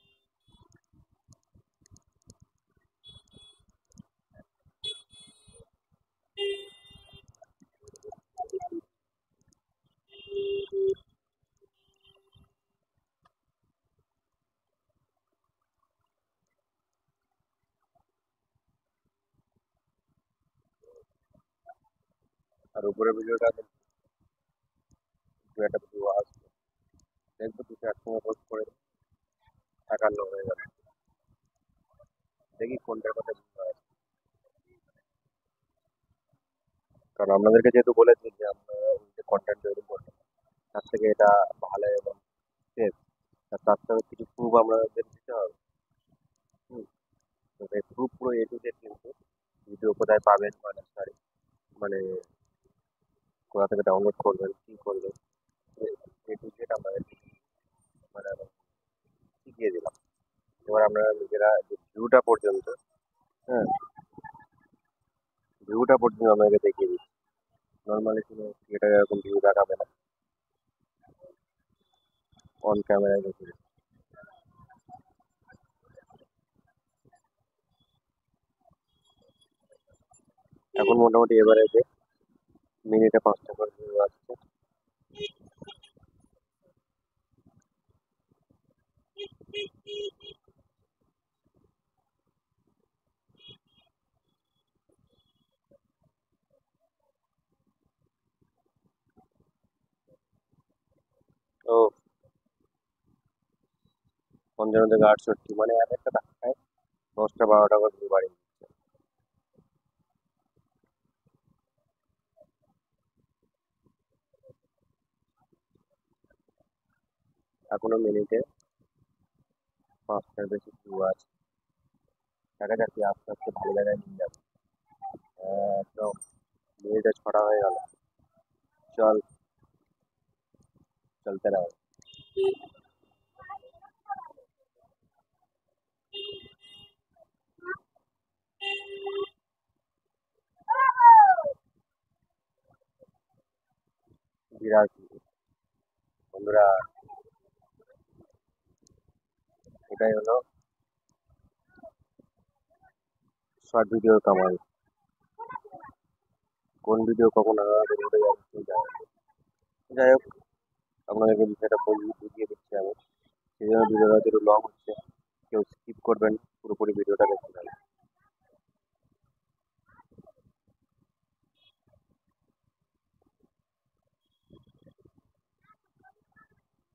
আর উপরে ভিডিওটা দু একটা ভিডিও আসবে, দেখবো দুটো একসঙ্গে পোস্ট করে 51 হয়ে গেল। দেখি কোনটার কথা ভিডিও আসে। কারণ আপনাদেরকে যেহেতু বলেছি যে আপনারা যে কন্টেন্ট তৈরি করবেন, তার থেকে এটা ভালো এবং সেফ, তার থেকে কিছু প্রুফ আপনাদের দিতে হবে। হুম, তো সেই প্রুফ পুরো A to Z, কিন্তু ভিডিও কোথায় পাবেন, মানে সরি, মানে কোথা থেকে ডাউনলোড করবেন, কি করবেন, A to Z আপনাদের মানে আমি শিখিয়ে দিলাম। এবার আপনারা নিজেরা যে ভিউটা পর্যন্ত, হ্যাঁ, ভিউটা পর্যন্ত আপনাকে দেখিয়ে দিচ্ছি। নর্মালি কোনো ক্রিয়েটার এরকম ভিউ দেখাবে না, অন ক্যামেরায় দেখিয়ে দিচ্ছি। এখন মোটামুটি এভারেজে মিনিটে 5টা করে ভিউ আসছে। তো 55 থেকে 68, মানে এক একটা ধাক্কায় 10টা 12টা করে ভিউ বাড়িয়ে দিচ্ছে। এখনো মিনিটে 5টার বেশি ভিউ আছে। দেখা যাক কি আস্তে আস্তে ভালো জায়গায় নিয়ে যাবে। একদম মিনিটে 6টা হয়ে গেল। চল, চলতে রहो। বিরাট বন্ধুরা, এটাই হলো শর্ট ভিডিওর কামাল। কোন ভিডিও কখন আলাদা উঠে যাবে কেউ জানে না। যাই হোক, আপনাদেরকে বিষয়টা বুঝিয়ে দিচ্ছি আমি। সেই জন্য ভিডিওটা একটু লং হচ্ছে, কেউ স্কিপ করবেন, পুরোপুরি ভিডিওটা দেখতে হবে।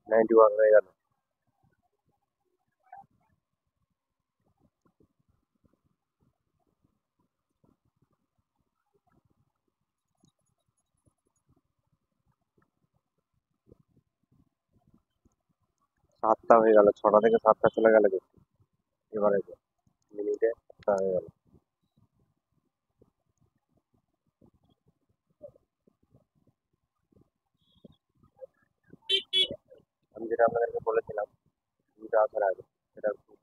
91 হয়ে গেল। সাতটা হয়ে গেল, 6টা থেকে 7টা চলে গেল কিন্তু এবারে মিনিটে 7টা হয়ে গেল। আমি যেটা আপনাদেরকে বলেছিলাম ভিডিওটা আসার আগে, সেটা খুব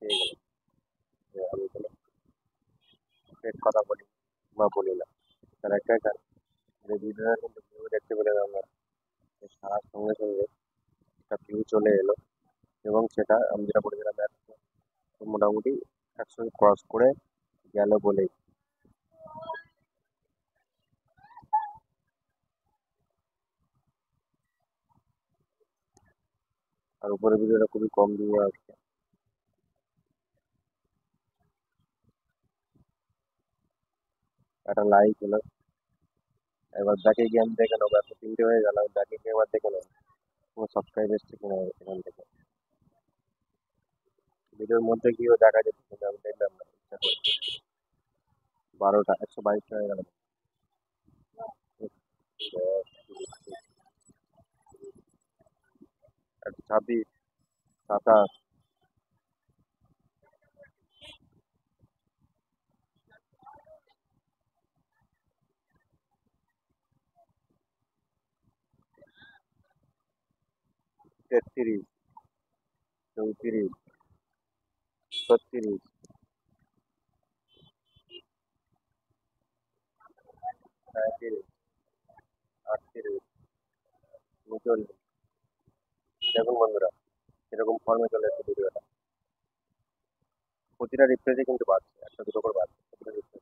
পেয়ে গেল যে আমি কোনো ফেক কথা বলি বা বলি না। তার একটাই কারণ, যে ভিডিওটা কিন্তু ভিউ দেখতে পেলেন আমরা, সারার সঙ্গে সঙ্গে একটা ভিউ চলে এলো, এবং সেটা আমি যেটা বলেছিলাম 100, তো মোটামুটি 100 ক্রস করে গেল বলেই। আর উপরে ভিডিওটা খুবই কম ভিউ আসছে। একটা লাইক হলো, এবার ব্যাকে গিয়ে আমি দেখে নেবো, 103টে হয়ে গেল, ব্যাকে গিয়ে এবার দেখে নেবো কোনো সাবস্ক্রাইব এসছে কিনা এখান থেকে। ভিডিওর মধ্যে গিয়েও দেখা যেত কিন্তু আমি দেখলাম না, ইচ্ছা করে। 12টা 122টা হয়ে গেল। 26, 27, 33, 34, 36, 37, 38, 39। দেখুন বন্ধুরা, এরকম ফর্মে চলে এসেছে ভিডিওটা। প্রতিটা রিপ্লেতে কিন্তু বাড়ছে, একটা দুটো করে বাড়ছে প্রতিটা রিপ্লে।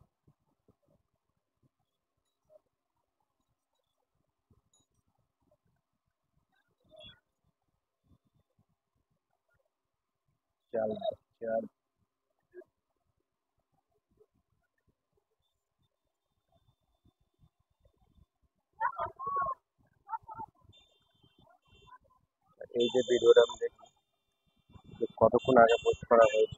চাল চাল। এই যে ভিডিওটা আমি দেখি, যে কতক্ষণ আগে পোস্ট করা হয়েছে,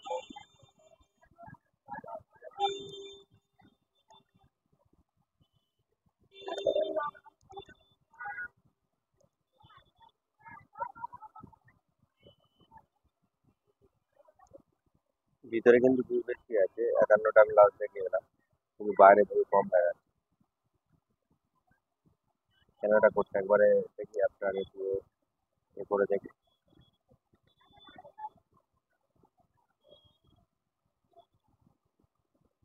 ভিতরে কিন্তু ভিউ বেশি আছে, 51টা আমি লাস্ট দেখে এলাম, কিন্তু বাইরে ভিউ কম দেখা যাচ্ছে। ক্যামেরাটা করতে একবারে দেখি আপনার একটু এ করে দেখি।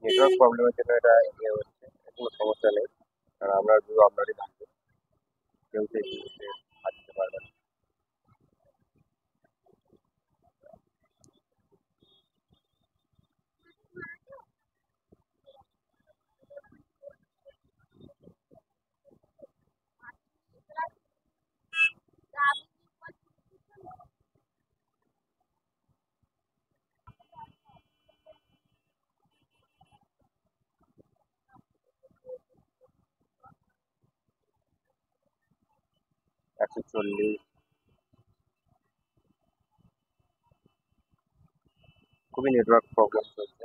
নেটওয়ার্ক প্রবলেমের জন্য এটা ইয়ে হচ্ছে, কোনো সমস্যা নেই, কারণ আপনার ভিউ আপনারই থাকবে, কেউ সেই ভিউতে আসতে পারবে না। একশো চল্লিশ, খুবই নেটওয়ার্ক প্রবলেম চলছে।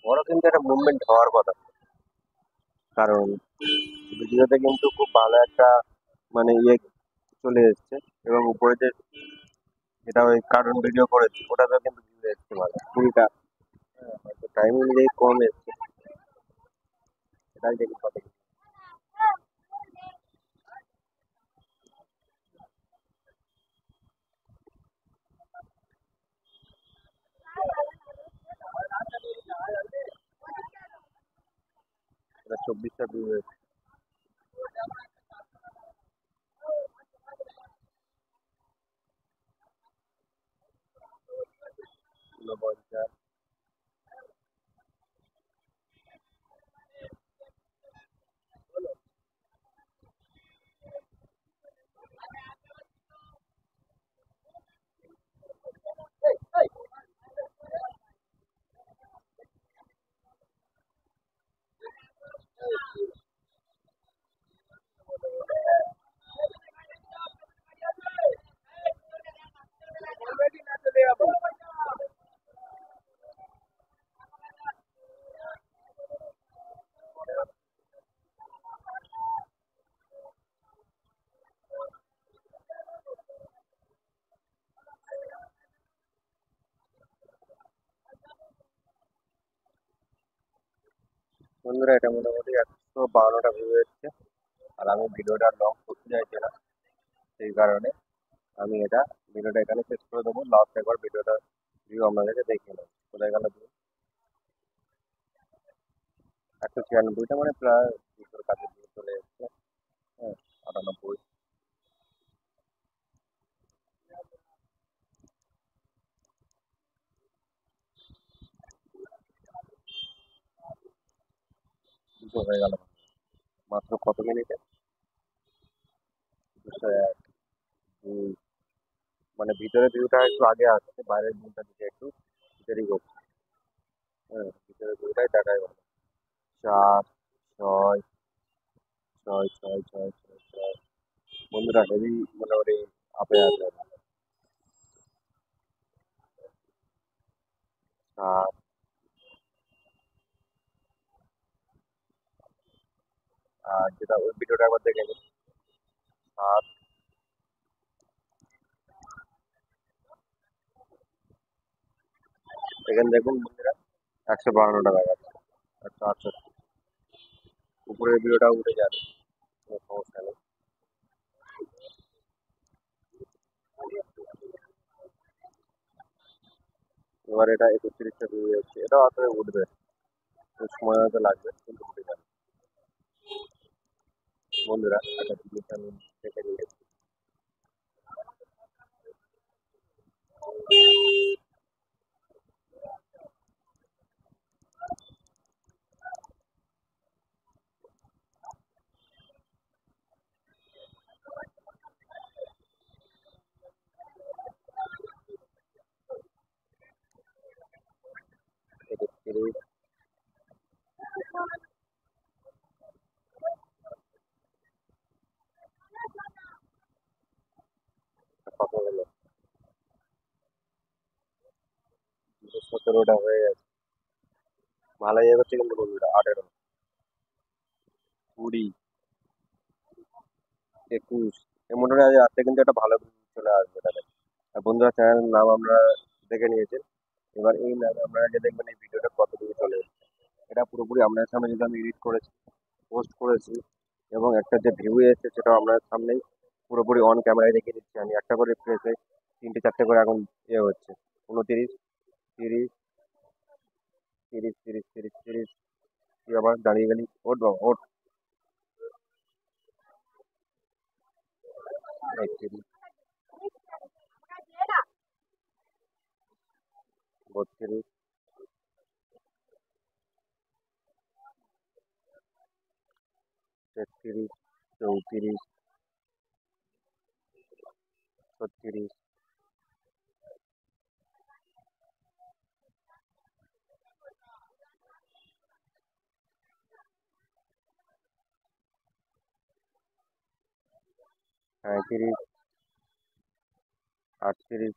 বড় কিন্তু একটা মুভমেন্ট হওয়ার কথা, কারণ ভিডিওতে কিন্তু খুব ভালো একটা মানে ইয়ে চলে এসছে, এবং উপরে যে যেটা ওই কার্টুন ভিডিও করেছি ওটাতেও কিন্তু ভিউ এসছে ভালো 20টা। হ্যাঁ, হয়তো টাইম অনুযায়ী কম এসছে, এটাই দেখি কত। এটা 24টা ভিউ এসছে। 49, বন্ধুরা এটা মোটামুটি 152টা ভিউ এসছে। আর আমি ভিডিওটা লং করতে চাইছি না, সেই কারণে আমি ভিডিওটা এখানে শেষ করে দেবো। লাস্ট একবার ভিডিওটা ভিউ আপনাদেরকে দেখিয়ে নেবো। কোথায় গেল ভিউ? 196টা, মানে প্রায় 200-র কাছে ভিউ চলে এসছে। হ্যাঁ, 98। দুশো হয়ে গেল মাত্র কত মিনিটে? 201, 2। মানে ভিতরে ভিউটা একটু আগে আসছে, বাইরের ভিউটা দিকে একটু দেরি করছে। হ্যাঁ, ভিতরে ভিউটাই দেখায় ভালো। 4, 6, 6, 6, 6, 6, 6। বন্ধুরা হেভি মোটামুটি আপে আছে। 7। আর যেটা ওই ভিডিওটা একবার দেখে নিন। 7। এখানে দেখুন বন্ধুরা, 152টা দেখাচ্ছে। 168। উপরের ভিডিওটা উঠে যাবে, কোনো সমস্যা নেই। এবার এটা 31টা ভিউ যাচ্ছে, এটাও আসলে উঠবে, একটু সময় হয়তো লাগবে, কিন্তু উঠে যাবে। বন্ধুরা একটা জিনিস আমি দেখে নিয়েছি। এটা সিরিজ কত হলো? 217টা হয়ে গেছে। ভালোই এগোচ্ছে কিন্তু বন্ধুরা। 18, 20, 21। এর মোটামুটি আজ রাত্রে কিন্তু একটা ভালো view চলে আসবে এটাতে। আর বন্ধুরা চ্যানেলের নাম আমরা দেখে নিয়েছেন। এবার এই নামে আপনারা যে দেখবেন এই ভিডিওটা কত দূরে চলে এসেছে। এটা পুরোপুরি আপনার সামনে যেটা আমি এডিট করেছি, পোস্ট করেছি, এবং একটা যে ভিউ এসেছে সেটাও আপনার সামনেই পুরোপুরি অন ক্যামেরায় রেখে দিচ্ছি আমি। একটা করে ফ্রেসে 3টে 4টে করে এখন হচ্ছে। 29, 30, 30, 30, 30, 30। তুই আবার দাঁড়িয়ে গেলি, ওঠ বাবা ওঠ। 31, 32, 33, 34, 36, 37, 38, 38,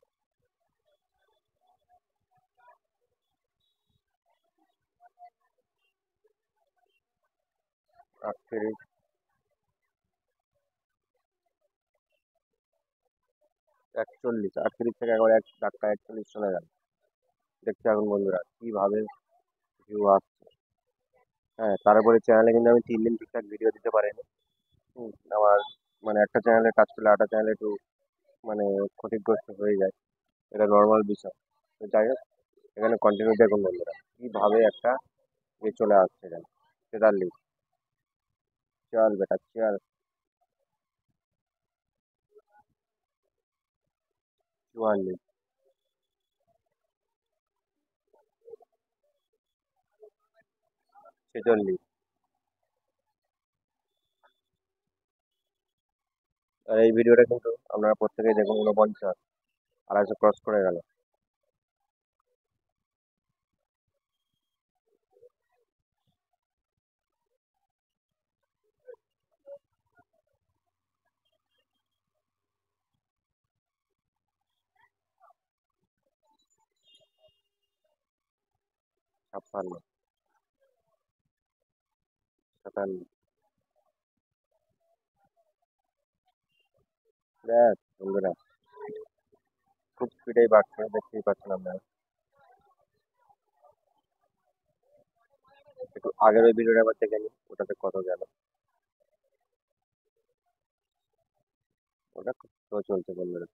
41। 38 থেকে একবার এক ধাক্কা 41 চলে গেল। দেখছি এখন বন্ধুরা কিভাবে ভিউ আসছে। হ্যাঁ, তারপরে চ্যানেলে কিন্তু আমি 3 দিন ঠিকঠাক ভিডিও দিতে পারিনি। আমার মানে একটা চ্যানেলে কাজ করলে আরেকটা চ্যানেলে একটু মানে ক্ষতিগ্রস্ত হয়ে যায়, এটা নর্মাল বিষয়। তো যাই হোক, এখানে কন্টিনিউ দেখুন বন্ধুরা কিভাবে একটা চলে আসছে এখানে। 43, চল বেটা চল। 44, 46। আর এই ভিডিওটা কিন্তু আপনারা প্রত্যেকেই দেখুন, 49, 250 ক্রস করে গেল। 56, 57। দেখ বন্ধুরা, খুব স্পিডেই বাড়ছে, দেখতেই পাচ্ছেন আপনারা। একটু আগের ওই ভিডিওটা আবার দেখে নিই, ওটাতে কত গেল। ওটা খুব স্লো চলছে বন্ধুরা,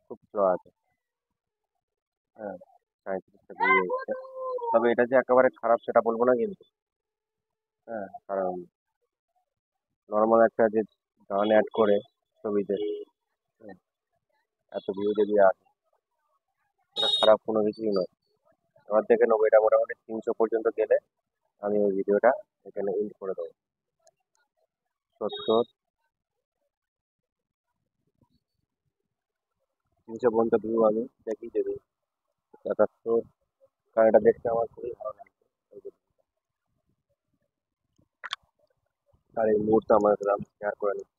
খুব স্লো আছে। হ্যাঁ, 37টা ভিউ এসছে। তবে এটা যে একেবারে খারাপ সেটা বলবো না কিন্তু। হ্যাঁ, কারণ নর্মাল একটা যে গান অ্যাড করে ছবিতে, হ্যাঁ, এত ভিউ যদি আসে, এটা খারাপ কোনো কিছুই নয়। এবার দেখে নেবো, এটা মোটামুটি 300 পর্যন্ত গেলে আমি ওই ভিডিওটা এখানে এন্ড করে দেবো। 70, 300 পর্যন্ত ভিউ আমি দেখি যদি 77, কারণ এটা দেখতে আমার খুবই ভালো লাগছে। এই যে, আর এই মুহূর্তে আমার আমি শেয়ার করে নিচ্ছি।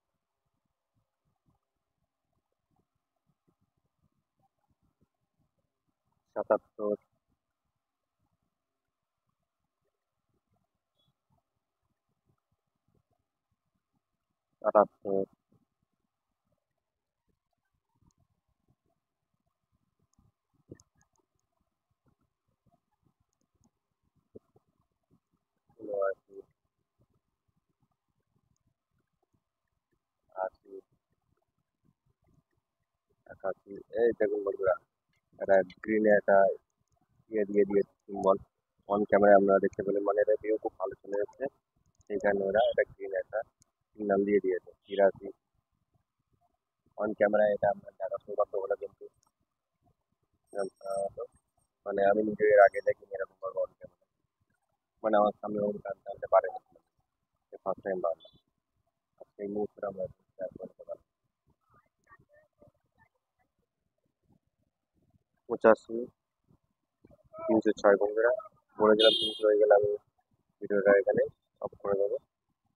77, 78, 79, 80, 81। এই দেখুন বন্ধুরা, একটা গ্রিনে একটা ইয়ে দিয়ে দিয়েছে সিম্বল। অন ক্যামেরায় আপনারা দেখতে পেলেন, মানে এটা ভিউ খুব ভালো চলে যাচ্ছে। সেই কারণে ওরা একটা গ্রিন একটা সিগন্যাল দিয়ে দিয়েছে 83। অন ক্যামেরায় এটা আপনার দেখা সৌভাগ্য হলো কিন্তু মানে আমি নিজে এর আগে দেখিনি এরকম ভাবে অন ক্যামেরা, মানে আমার সামনে ওরকম গান টানতে পারেনি, ফার্স্ট টাইম বাংলা। আর সেই মুহূর্তে আমরা শেয়ার করতে পারি। 85, 306 বন্ধুরা, বলেছিলাম 300 হয়ে গেলে আমি ভিডিওটা এখানে অফ করে দেবো।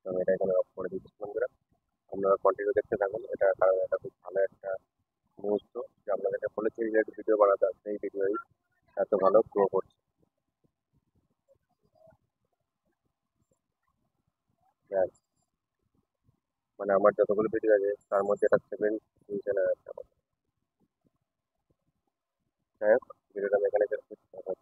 তো আমি এটা এখানে অফ করে দিচ্ছি বন্ধুরা। আপনারা কন্টিনিউ দেখতে থাকুন, এটা কারণ এটা খুব ভালো একটা মুহূর্ত যে আপনাদেরকে বলেছি যে একটু ভিডিও বানাতে, আসছে এই ভিডিওই এত ভালো গ্রো করছে। ব্যাস, মানে আমার যতগুলো ভিডিও আছে তার মধ্যে এটা 7 ডিভিশন একটা। যাই হোক, ভিডিওটা আমি এখানে শেষ করছি।